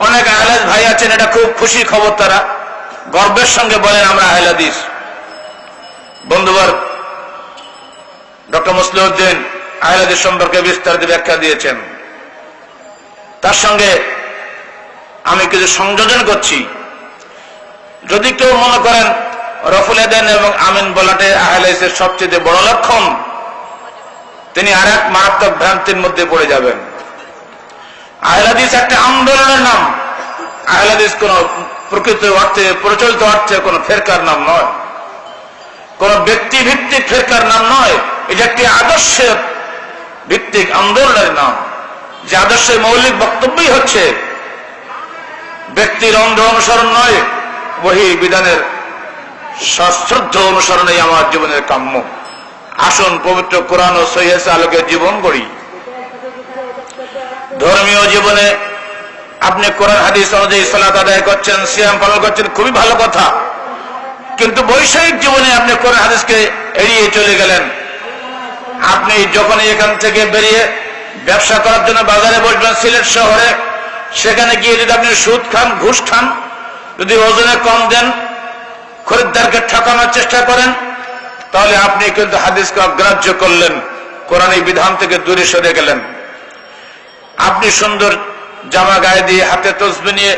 অনেক আহলে হাদিস ভাই আছেন, এটা খুব খুশি খবর, তারা গর্বের সঙ্গে বলেন আমরা আহলে হাদিস। বন্ধুবর ডক্টর মুসলিউদ্দিন আহলে হাদিস সম্পর্কে বিস্তারিত ব্যাখ্যা দিয়েছেন। তার সঙ্গে আমি কিছু সংযোজন করছি। যদি কেউ মনে করেন রফুল এদেন এবং আমিন বলাটে আহলে হাদিসের সবচেয়ে বড় লক্ষণ, তিনি আর এক মারাত্মক ভ্রান্তির মধ্যে পড়ে যাবেন। আহলে হাদিস একটা আন্দোলনের নাম। আহলে হাদিস কোন প্রকৃত অর্থে, প্রচলিত অর্থে কোন ফেরকার নাম নয়, কোন ব্যক্তি ভিত্তিক ফেরকার নাম নয়। এটা একটি আদর্শ ভিত্তিক আন্দোলনের নাম, যে আদর্শের মৌলিক বক্তব্যই হচ্ছে ব্যক্তির অন্ধ অনুসরণ নয়, ওহী বিধানের সশ্রদ্ধ অনুসরণই আমার জীবনের কাম্য। আসুন পবিত্র কোরআন ও সহিহ আলোকে জীবন গড়ি। ধর্মীয় জীবনে আপনি কোরআন হাদিস অনুযায়ী সালাত আদায় করছেন, সিয়াম পালন করছেন, খুবই ভালো কথা। কিন্তু বৈষয়িক জীবনে আপনি কোরআন হাদিসকে এড়িয়ে চলে গেলেন। আপনি যখনই এখান থেকে বেরিয়ে ব্যবসা করার জন্য বাজারে বসবেন সিলেট শহরে, সেখানে গিয়ে যদি আপনি সুদ খান, ঘুষ খান, যদি ওজনে কম দেন, খরিদ্দারকে ঠকানোর চেষ্টা করেন, তাহলে আপনি কিন্তু হাদিসকে অগ্রাহ্য করলেন, কোরআনী বিধান থেকে দূরে সরে গেলেন। আপনি সুন্দর জামা গায়ে দিয়ে, হাতে তসবিহ নিয়ে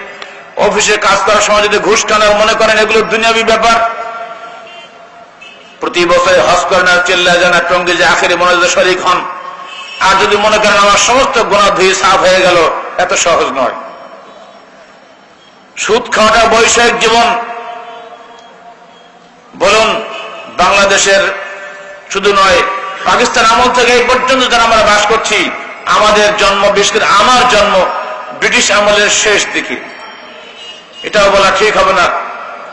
অফিসে কাজ করার সময় যদি ঘুষ খান আর মনে করেন এগুলো দুনিয়াবি ব্যাপার, প্রতি বছর হজ করেন আর চিল্লা যান আর টঙ্গি যে আখেরি মনোযোগে শরীক হন, আর যদি মনে করেন আমার সমস্ত গুনাহ ধুয়ে সাফ হয়ে গেল, এত সহজ নয়। সুদ খাওয়াটা বৈষয়িক জীবন, বলুন, বাংলাদেশের শুধু নয়, পাকিস্তান আমল থেকে এই পর্যন্ত যারা আমরা বাস করছি, আমাদের জন্ম, বিশেষ করে আমার জন্ম ব্রিটিশ আমলের শেষ দিকে। এটাও বলা ঠিক হবে না।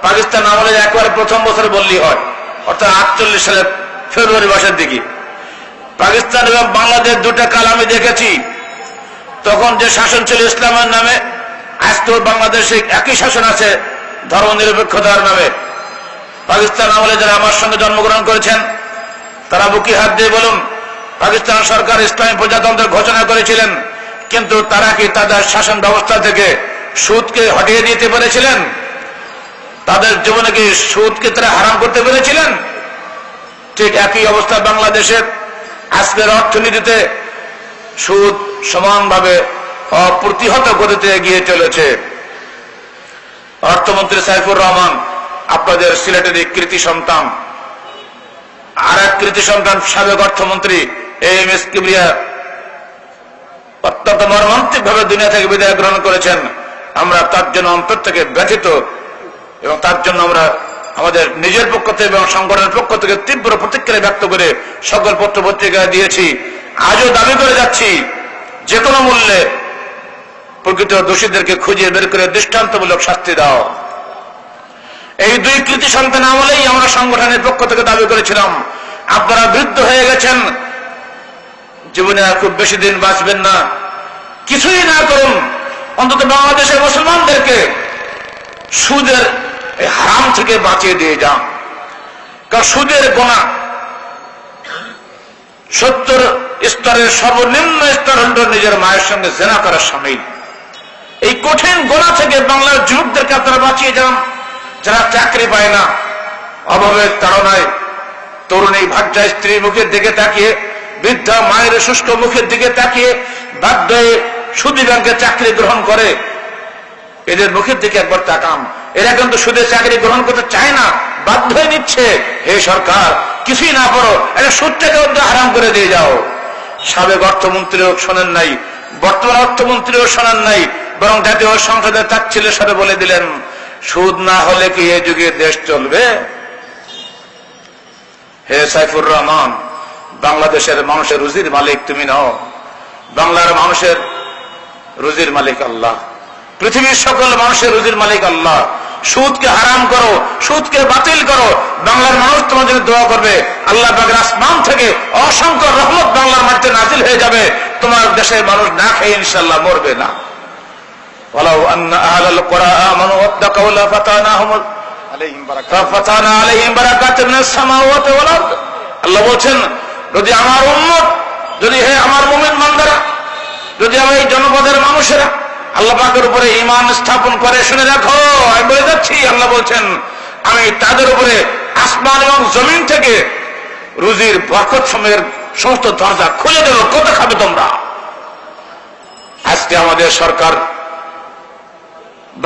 পাকিস্তান আমলের একবারে প্রথম বছর বললেই হয়, অর্থাৎ 48 সালের ফেব্রুয়ারি মাসের দিকে। পাকিস্তান এবং বাংলাদেশ দুটা কাল আমি দেখেছি। তখন যে শাসন ছিল ইসলামের নামে, আজকেও বাংলাদেশে একই শাসন আছে ধর্মনিরপেক্ষতার নামে। পাকিস্তান আমলে যারা আমার সঙ্গে জন্মগ্রহণ করেছেন তারা বুকে হাত দিয়ে বলুন, পাকিস্তান সরকার ইসলামী প্রজাতন্ত্রের ঘোষণা করেছিলেন, কিন্তু তারা কি তাদের শাসন ব্যবস্থা থেকে সুদকে হটিয়ে দিতে পেরেছিলেন? তাদের জীবনে কি সুদকে তারা হারাম করতে পেরেছিলেন? ঠিক একই অবস্থা বাংলাদেশের। আজকের অর্থনীতিতে সুদ সমানভাবে অপ্রতিহত গতিতে এগিয়ে চলেছে। অর্থমন্ত্রী সাইফুর রহমান আপনাদের সিলেটের কৃতি সন্তান। আর এক কৃতি সন্তান সাবেক অর্থমন্ত্রী এম.এস. কিবরিয়া অত্যন্ত মর্মান্তিক ভাবে দুনিয়া থেকে বিদায় গ্রহণ করেছেন। আমরা তার জন্য অন্তর থেকে ব্যথিত এবং তার জন্য আমরা আমাদের নিজের পক্ষ থেকে এবং সংগঠনের পক্ষ থেকে তীব্র প্রতিক্রিয়া ব্যক্ত করে সকল পত্র পত্রিকায় দিয়েছি। আজও দাবি করে যাচ্ছি, যে কোনো মূল্যে প্রকৃত দোষীদেরকে খুঁজে বের করে দৃষ্টান্তমূলক শাস্তি দাও। এই দুই কৃতি সন্তান আমলেই আমরা সংগঠনের পক্ষ থেকে দাবি করেছিলাম, আপনারা বৃদ্ধ হয়ে গেছেন, জীবনে আর খুব বেশি দিন বাঁচবেন না, কিছুই না করুন, অন্তত বাংলাদেশের মুসলমানদেরকে সুদের হারাম থেকে বাঁচিয়ে দিয়ে যান। কারণ সুদের গোনা 70 স্তরের সর্বনিম্ন স্তর হল নিজের মায়ের সঙ্গে জেনা করার সামিল। এই কঠিন গোনা থেকে বাংলার যুবকদেরকে আপনারা বাঁচিয়ে যান, যারা চাকরি পায় না, অভাবের তাড়নায় তরুণী ভাগ্যা স্ত্রীর মুখের দিকে তাকিয়ে, বৃদ্ধা মায়ের শুষ্ক মুখের দিকে তাকিয়ে বাধ্য হয়ে সুদী ব্যাংকে চাকরি গ্রহণ করে। এদের মুখের দিকে একবার তাকান। এরা কিন্তু সুদের চাকরি গ্রহণ করতে চায় না, বাধ্য হয়ে নিচ্ছে। হে সরকার, কিছুই না করো, এটা সুদটাকে হারাম করে দিয়ে যাও। সাবেক অর্থমন্ত্রীও শোনেন নাই, বর্তমান অর্থমন্ত্রীও শোনেন নাই, বরং জাতীয় সংসদে তাচ্ছিল্যের সাথে বলে দিলেন, সুদ না হলে কি এই যুগে দেশ চলবে? হে সাইফুর রহমান, বাংলাদেশের মানুষের রুজির মালিক তুমি নও, বাংলার মানুষের রুজির মালিক আল্লাহ, পৃথিবীর সকল মানুষের রুজির মালিক আল্লাহ। সুদকে হারাম করো, সুদকে বাতিল করো, বাংলার মানুষ তোমার জন্য দোয়া করবে। আল্লাহ পাকের আসমান থেকে অসংখ্য রহমত বাংলার মাটিতে নাজিল হয়ে যাবে, তোমার দেশের মানুষ না খেয়ে ইনশাআল্লাহ মরবে না। ওয়ালাউ আন্না আহলাল কুরআ আমানু ওয়াত্তাকাউ লাফাতানা আলাইহিম বারাকাতুম মিনাস সামাওয়াতি ওয়াল আরদ। আল্লাহ বলেন, যদি আমার উম্মত, যদি হে আমার মুমিন বান্দারা, যদি আমি এই জনপদের মানুষেরা আল্লাহ পাকের উপরে ঈমান স্থাপন করে, শুনে রাখো আমি বলে যাচ্ছি, আল্লাহ বলছেন আমি তাদের উপরে আসমান এবং জমিন থেকে রুজির বরকত সময়ের সমস্ত দরজা খুলে দেব। কত খাবে তোমরা? আজকে আমাদের সরকার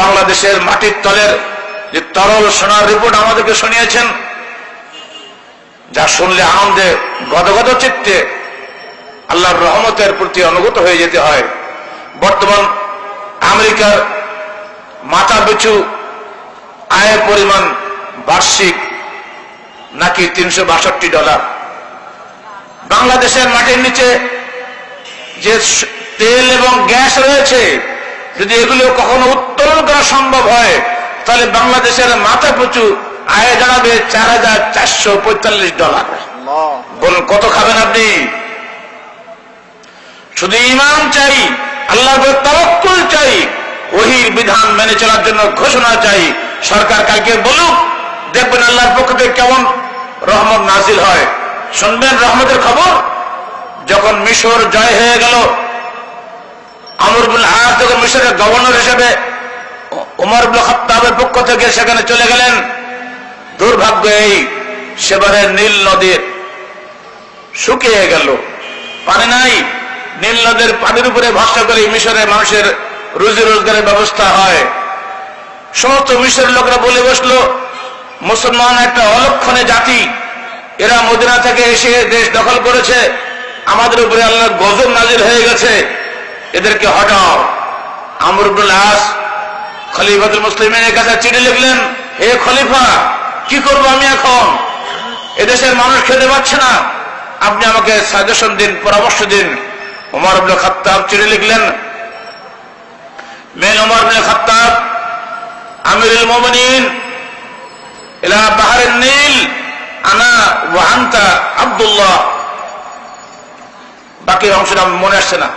বাংলাদেশের মাটির তলের যে তরল সোনার রিপোর্ট আমাদেরকে শুনিয়েছেন, যা শুনলে আনন্দে গদগদ চিত্তে আল্লাহর রহমতের প্রতি অনুগত হয়ে যেতে হয়। বর্তমান আমেরিকার মাথা পিছু আয়ের পরিমাণ বার্ষিক নাকি $362। বাংলাদেশের মাটির নিচে যে তেল এবং গ্যাস রয়েছে, যদি এগুলো কখনো উত্তোলন করা সম্ভব হয়, তাহলে বাংলাদেশের মাথা পিছু আয় দাঁড়াবে $4,445। বলুন কত খাবেন আপনি? শুধু ঈমান চাই, আল্লাহর তাওয়াক্কুল চাই, ওহীর বিধান মেনে চলার জন্য ঘোষণা চাই। সরকার কালকে বলুক, দেখবেন আল্লাহর পক্ষ থেকে কেমন রহমত নাজিল হয়। শুনবেন রহমতের খবর। যখন মিশর জয় হয়ে গেল, আমর ইবনে আস যখন মিশরের গভর্নর হিসেবে ওমর ইবনে খাত্তাবের পক্ষ থেকে সেখানে চলে গেলেন, দুর্ভাগ্য এই সেবারের নীল নদীর শুকিয়ে গেল, পানি নাই। নীল নদের পানির উপরে ভরসা করে মিশরের মানুষের রুজি রোজগারের ব্যবস্থা হয়। সমস্ত মিশরের লোকরা বলে বসলো, মুসলমান একটা অলক্ষণে জাতি, এরা মদিনা থেকে এসে দেশ দখল করেছে, আমাদের উপরে আল্লাহর গজব নাজিল হয়ে গেছে, এদেরকে হটাও। আমর ইবনে আস খলিফাতুল মুসলিমিনের কাছে চিঠি লিখলেন, হে খলিফা, কি করব আমি এখন? এদেশের মানুষ খেতে পাচ্ছে না, আপনি আমাকে সাজেশন দিন, পরামর্শ দিন। ওমর ইবনে খাত্তাব চিঠি লিখলেন, মেন ওমর ইবনে খাত্তাব আমিরুল মুমিনিন ইলা বাহরিন নীল আনা ওয়া আনতা আব্দুল্লাহ। বাকি অংশটা মনে আসছে না।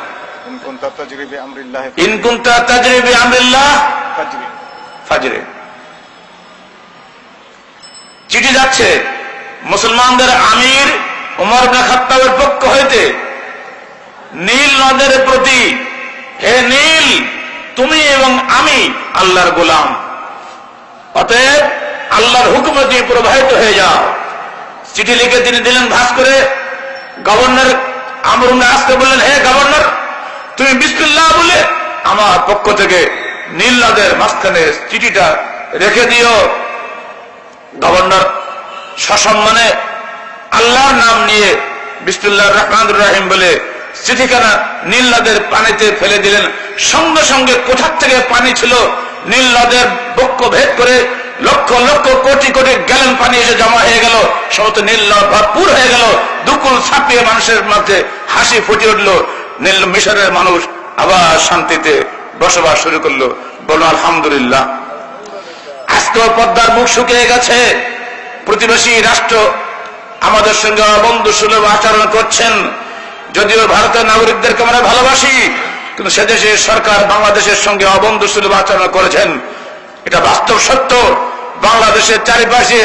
ইন কুনতা তাজরি বিআমরিল্লাহ ফাজরি। চিঠি যাচ্ছে মুসলমানদের আমির ওমর ইবনে খাত্তাবের পক্ষ হইতে নীল নদের প্রতি, হে নীল, তুমি এবং আমি আল্লাহর গোলাম, অতএব আল্লাহর হুকুমে তুমি প্রবাহিত হয়ে যাও। চিঠি লিখে তিনি দিলেন ভাঁজ করে। গভর্নর আমর ইবনে আসকে বললেন, হে গভর্নর, তুমি বিসমিল্লাহ বলে আমার পক্ষ থেকে নীল নদের মাঝখানে চিঠিটা রেখে দিও। গভর্নর সসম্মানে আল্লাহর নাম নিয়ে বিসমিল্লাহির রহমানির রহিম বলে চিঠিখানা নীল নদের পানিতে ফেলে দিলেন। সঙ্গে সঙ্গে কোথা থেকে পানি ছিল নীল নদের বক্ষ ভেদ করে লক্ষ লক্ষ কোটি কোটি গ্যালন পানি এসে জমা হয়ে গেল। সমস্ত নীল নদ ভরপুর হয়ে গেল। দুকুল ছাপিয়ে মানুষের মধ্যে হাসি ফুটে উঠল। নীল মিশরের মানুষ আবার শান্তিতে বসবাস শুরু করলো। বলো আলহামদুলিল্লাহ। আজকেও পদ্মার মুখ শুকিয়ে গেছে। প্রতিবেশী রাষ্ট্র আমাদের সঙ্গে অবন্ধু সুলভ আচরণ করছেন। যদিও ভারতের নাগরিকদেরকে আমরা ভালোবাসি, কিন্তু সেদেশের সরকার বাংলাদেশের সঙ্গে অবন্ধু সুলভ আচরণ করেছেন। এটা বাস্তব সত্য। বাংলাদেশের চারিপাশে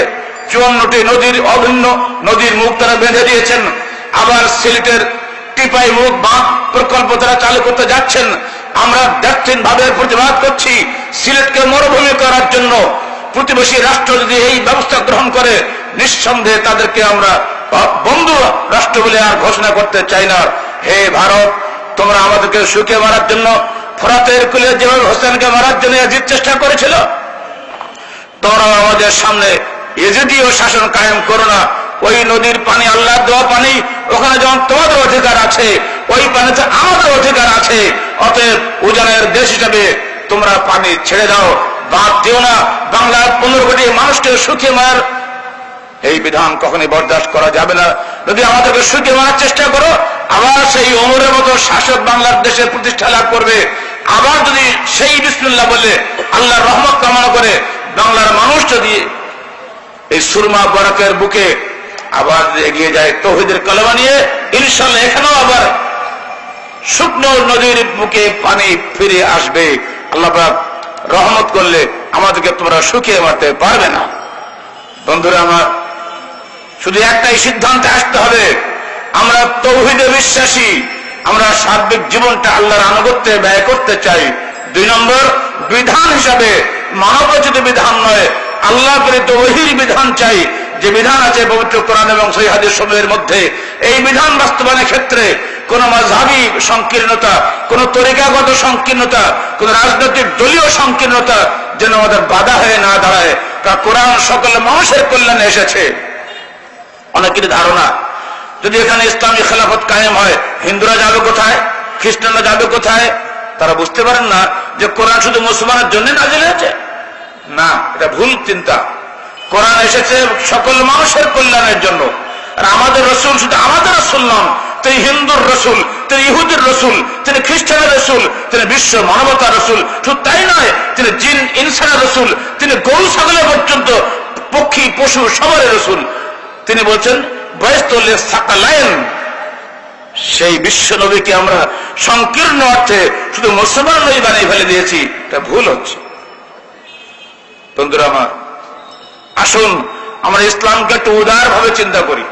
54টি নদীর অভিন্ন নদীর মুখ তারা বেঁধে দিয়েছেন। আবার সিলেটের টিপাই মুখ বাঁধ প্রকল্প তারা চালু করতে যাচ্ছেন। আমরা ভাবে প্রতিবাদ করছি সিলেটকে মরুভূমি করার জন্য। প্রতিবেশী রাষ্ট্র যদি এই ব্যবস্থা গ্রহণ করে, নিঃসন্দেহে তাদেরকে আমরা বন্ধু রাষ্ট্র বলে আর ঘোষণা করতে চাই না। হে ভারত, তোমরা আমাদেরকে সুখে মারার জন্য ফোরাতের কুলে যেভাবে হোসেনকে মারার জন্য এজিদ চেষ্টা করেছিল, তোমরাও আমাদের সামনে এজিদীয় শাসন কায়েম করো না। ওই নদীর পানি আল্লাহর দেওয়া পানি, ওখানে যেমন তোমাদের অধিকার আছে, ওই পানিতে আমাদের অধিকার আছে। অতএব উজানের দেশ হিসাবে তোমরা পানি ছেড়ে দাও, বাদ দিও না। বাংলার 15 কোটি মানুষকে সুখে মার এই বিধান কখনই বরদাস্ত করা যাবে না। যদি আমাদেরকে সুখে মারার চেষ্টা করো, আবার সেই ওমরের মতো শাসক বাংলার দেশে প্রতিষ্ঠা লাভ করবে। আবার যদি সেই বিসমিল্লাহ বলে আল্লাহর রহমত কামনা করে বাংলার মানুষ যদি এই সুরমা বরাকের বুকে আবার এগিয়ে যায় তৌহিদের কলমা নিয়ে, ইনশাআল্লাহ এখানেও আবার শুকনো নদীর বুকে পানি ফিরে আসবে। আল্লাহ পাক রহমত করলে আমাদেরকে তোমরা শুকিয়ে মারতে পারবে না। বন্ধুরা আমার, শুধু একটাই সিদ্ধান্তে আসতে হবে, আমরা তৌহিদে বিশ্বাসী, আমরা সার্বিক জীবনটা আল্লাহর আনুগত্যে ব্যয় করতে চাই। 2 নম্বর, বিধান হিসাবে মানবরচিত বিধান নয়, আল্লাহ প্রেরিত ওহীর বিধান চাই। যে বিধান আছে পবিত্র কোরআন এবং সহিহ হাদিস সমূহের মধ্যে, এই বিধান বাস্তবায়নের ক্ষেত্রে কোন মাযহাবী সংকীর্ণতা, কোন তরিকাগত সংকীর্ণতা, কোন রাজনৈতিক দলীয় সংকীর্ণতা যেন আমাদের বাধা হয়ে না দাঁড়ায়। তা কোরআন সকল মানুষের কল্যাণে এসেছে। অনেকের ধারণা যদি এখানে ইসলামী খেলাফত কায়েম হয়, হিন্দুরা যাবে কোথায়, খ্রিস্টানরা যাবে কোথায়? তারা বুঝতে পারেন না যে কোরআন শুধু মুসলমানের জন্য নাযিল হয়েছে। না, এটা ভুল চিন্তা। কোরআন এসেছে সকল মানুষের কল্যাণের জন্য। আর আমাদের রসুল শুধু আমাদের রসুল নন, তিনি হিন্দুর রসুল, তিনি ইহুদির রসুল, তিনি খ্রিস্টানের রসুল, তিনি বিশ্ব মানবতার রসুল। শুধু তাই নয়, তিনি জিন ইনসানের রসুল, তিনি গরু ছাগলের পর্যন্ত পক্ষী পশু সবার রসুল। তিনি বলছেন বয়স্তলে সাকালাইন। সেই বিশ্ব নবীকে আমরা সংকীর্ণ অর্থে শুধু মুসলমান নবী বানিয়ে ফেলে দিয়েছি। এটা ভুল হচ্ছে। বন্ধুরা আমার, আসুন আমরা ইসলামকে একটু উদার ভাবে চিন্তা করি।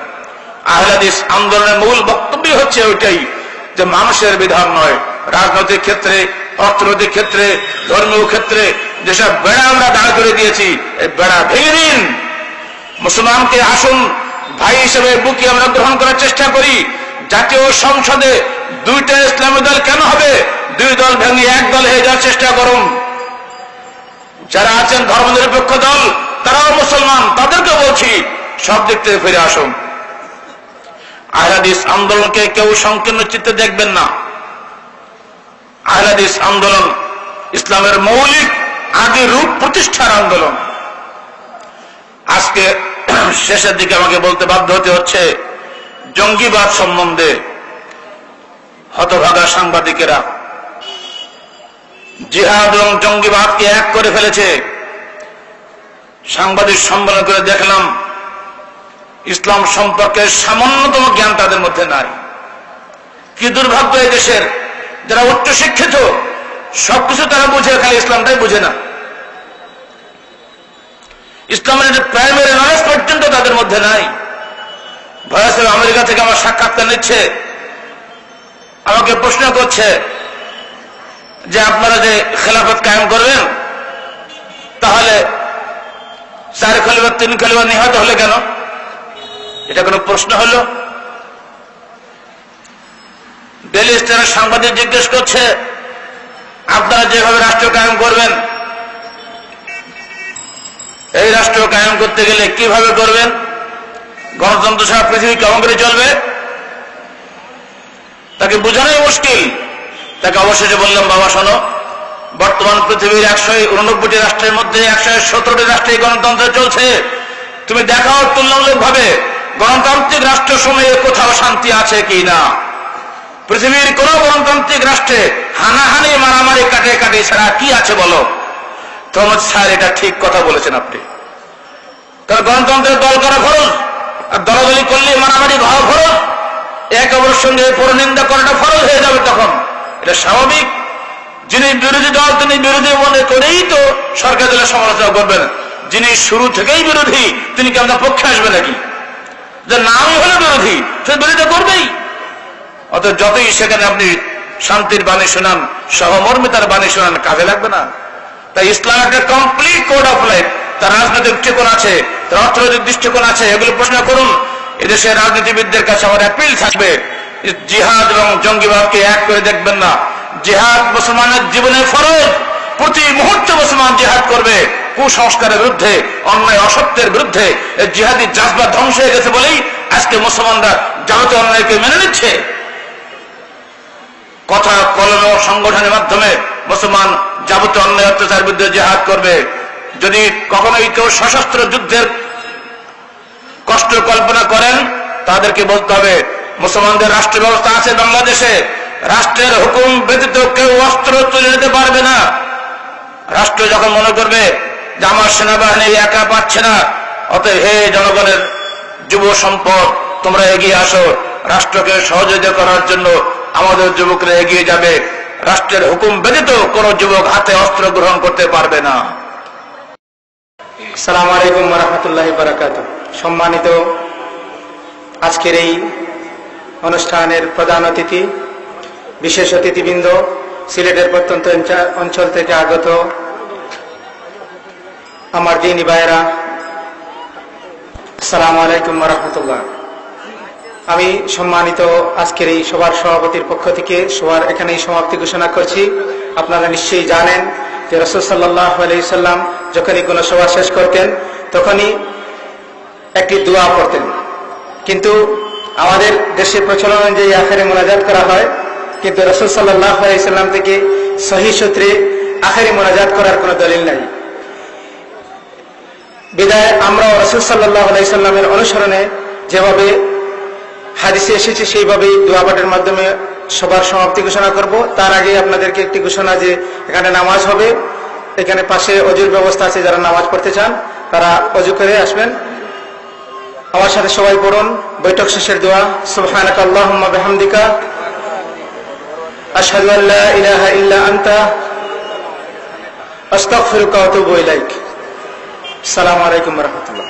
আহলে হাদিস আন্দোলনের মূল বক্তব্য হচ্ছে ওইটাই, যে মানুষের বিধান নয়, রাজনৈতিক ক্ষেত্রে, অর্থনৈতিক ক্ষেত্রে, ধর্মীয় ক্ষেত্রে যেসব বেড়া আমরা দাঁড় করে দিয়েছি, এই বেড়া ভেঙে দিন। মুসলমানকে আসুন ভাই হিসেবে বুকে আমরা গ্রহণ করার চেষ্টা করি। জাতীয় সংসদে 2টা ইসলামী দল কেন হবে? 2 দল ভেঙে 1 দল হয়ে যাওয়ার চেষ্টা করুন। যারা আছেন ধর্মনিরপেক্ষ দল, তারাও মুসলমান, তাদেরকে বলছি সব দিক থেকে ফিরে আসুন। আহলে হাদিস আন্দোলনকে কেউ সংকীর্ণ চিত্তে দেখবেন না। আহলে হাদিস আন্দোলন ইসলামের মৌলিক আদি রূপ প্রতিষ্ঠার আন্দোলন। আজকে শেষের দিকে আমাকে বলতে বাধ্য হতে হচ্ছে জঙ্গিবাদ সম্বন্ধে। হতভাগা সাংবাদিকেরা জিহাদ এবং জঙ্গিবাদকে এক করে ফেলেছে। সাংবাদিক সম্মেলন করে দেখলাম ইসলাম সম্পর্কে সামান্যতম জ্ঞান তাদের মধ্যে নাই। কি দুর্ভাগ্য এই দেশের, যারা উচ্চ শিক্ষিত সবকিছু তারা বুঝে, খালি ইসলামটাই বুঝে না। ইসলামের প্রাইমারি নলেজ পর্যন্ত তাদের মধ্যে নাই। ভয়েস অফ আমেরিকা থেকে আমার সাক্ষাৎকার নিচ্ছে, আমাকে প্রশ্ন করছে যে আপনারা যে খেলাফত কায়েম করবেন, তাহলে 4 খলিফা 3 খলিফা নিহত হলে কেন? এটা কোনো প্রশ্ন হলো? ডেইলি স্টারের সাংবাদিক জিজ্ঞেস করছে আপনারা যেভাবে রাষ্ট্র কায়েম করবেন, এই রাষ্ট্র কায়েম করতে গেলে কিভাবে করবেন? গণতন্ত্র ছাড়া পৃথিবী কেমন করে চলবে? তাকে বোঝানোই মুশকিল। তাকে অবশেষে বললাম, বাবা শোনো, বর্তমান পৃথিবীর 189টি রাষ্ট্রের মধ্যে 117টি রাষ্ট্রে গণতন্ত্র চলছে। তুমি দেখাও তুলনামূলকভাবে গণতান্ত্রিক রাষ্ট্রসমূহে কোথাও শান্তি আছে কি না। পৃথিবীর কোন গণতান্ত্রিক রাষ্ট্রে হানাহানি মারামারি কাটে কাটে ছাড়া কি আছে বলো? তোমরা স্যার এটা ঠিক কথা বলেছেন আপনি। তার গণতন্ত্রের দল করা ফরজ, আর দলাদলি করলে মারামারি ভাবা ফরজ, এক অপরের সঙ্গে পরনিন্দা করাটা ফরজ হয়ে যাবে। তখন এটা স্বাভাবিক। যিনি বিরোধী দল তিনি বিরোধী মনে করেই তো সরকার দলের সমালোচনা করবেন। যিনি শুরু থেকেই বিরোধী তিনি কি আপনার পক্ষে আসবে নাকি? যে নামই হলো বিরোধী, সে বিরোধিতা করবেই। অতএব যতই সেখানে আপনি শান্তির বাণী শোনান, সহমর্মিতার বাণী শোনান, কাজে লাগবে না। তাই ইসলাম একটা কমপ্লিট কোড অফ লাইফ। তার রাজনৈতিক দৃষ্টিকোণ আছে, তার অর্থনৈতিক দৃষ্টিকোণ আছে, এগুলো প্রশ্ন করুন। এদেশের রাজনীতিবিদদের কাছে আমার অ্যাপিল থাকবে, জিহাদ এবং জঙ্গিবাদকে এক করে দেখবেন না। জিহাদ মুসলমানের জীবনের ফরজ। প্রতি মুহূর্তে মুসলমান জিহাদ করবে কুসংস্কারের বিরুদ্ধে, অন্যায় অসত্যের বিরুদ্ধে। এই জিহাদি জাজবা ধ্বংস হয়ে গেছে বলেই আজকে মুসলমানরা যাবতীয় অন্যায়কে মেনে নিচ্ছে। কথা কলম ও সংগঠনের মাধ্যমে মুসলমান যাবতীয় অন্যায় অত্যাচার বিরুদ্ধে জিহাদ করবে। যদি কখনোই কেউ সশস্ত্র যুদ্ধের কষ্ট কল্পনা করেন, তাদেরকে বলতে হবে মুসলমানদের রাষ্ট্র ব্যবস্থা আছে বাংলাদেশে, রাষ্ট্রের হুকুম ব্যতীত কেউ অস্ত্র তুলে নিতে পারবে না। রাষ্ট্র যখন মনে করবে যে আমার সেনাবাহিনী একা পাচ্ছে না, অতএব হে জনগণের যুব সম্পদ তোমরা এগিয়ে আসো, রাষ্ট্রকে সহযোগিতা করার জন্য আমাদের যুবকরা এগিয়ে যাবে। রাষ্ট্রের হুকুম ব্যতীত কোন যুবক হাতে অস্ত্র গ্রহণ করতে পারবে না। আসসালামু আলাইকুম ওয়া রাহমাতুল্লাহি ওয়া বারাকাতুহু। সম্মানিত আজকের এই অনুষ্ঠানের প্রধান অতিথি, বিশেষ অতিথিবৃন্দ, সিলেটের প্রত্যন্ত অঞ্চল থেকে আগত আমার দিনী ভাইয়েরা, আসসালামু আলাইকুম ওয়া রাহমাতুল্লাহ। আমি সম্মানিত আজকের এই সভার সভাপতির পক্ষ থেকে সবার এখানেই সমাপ্তি ঘোষণা করছি। আপনারা নিশ্চয়ই জানেন যে রাসূল সাল্লাল্লাহু আলাইহি সাল্লাম যখনই কোনো সভা শেষ করতেন তখনই একটি দোয়া পড়তেন। কিন্তু আমাদের দেশে প্রচলন অনুযায়ী আখেরে মোনাজাত করা হয়, কিন্তু রাসূল সাল্লাল্লাহু আলাইহি সাল্লাম থেকে সহিহ সূত্রে আখেরে মোনাজাত করার কোনো দলিল নাই। বিদায় আমরা রাসূল সাল্লাল্লাহু আলাইহি সাল্লামের অনুসরণে যেভাবে হাদিসে এসেছে সেইভাবেই দোয়া পাঠের মাধ্যমে সবার সমাপ্তি ঘোষণা করব। তার আগে আপনাদেরকে একটি ঘোষণা যে এখানে নামাজ হবে, এখানে পাশে অজুর ব্যবস্থা আছে, যারা নামাজ পড়তে চান তারা অজু করে আসবেন। আমার সাথে সবাই পড়ুন বৈঠক শেষের দোয়া, সুবহানাকা আল্লাহুম্মা বিহামদিকা আশহাদু আল লা ইলাহা ইল্লা আনতা আস্তাগফিরুকা ওয়া আতুবু ইলাইক। আসসালামু আলাইকুম ওয়া রাহমাতুল্লাহ।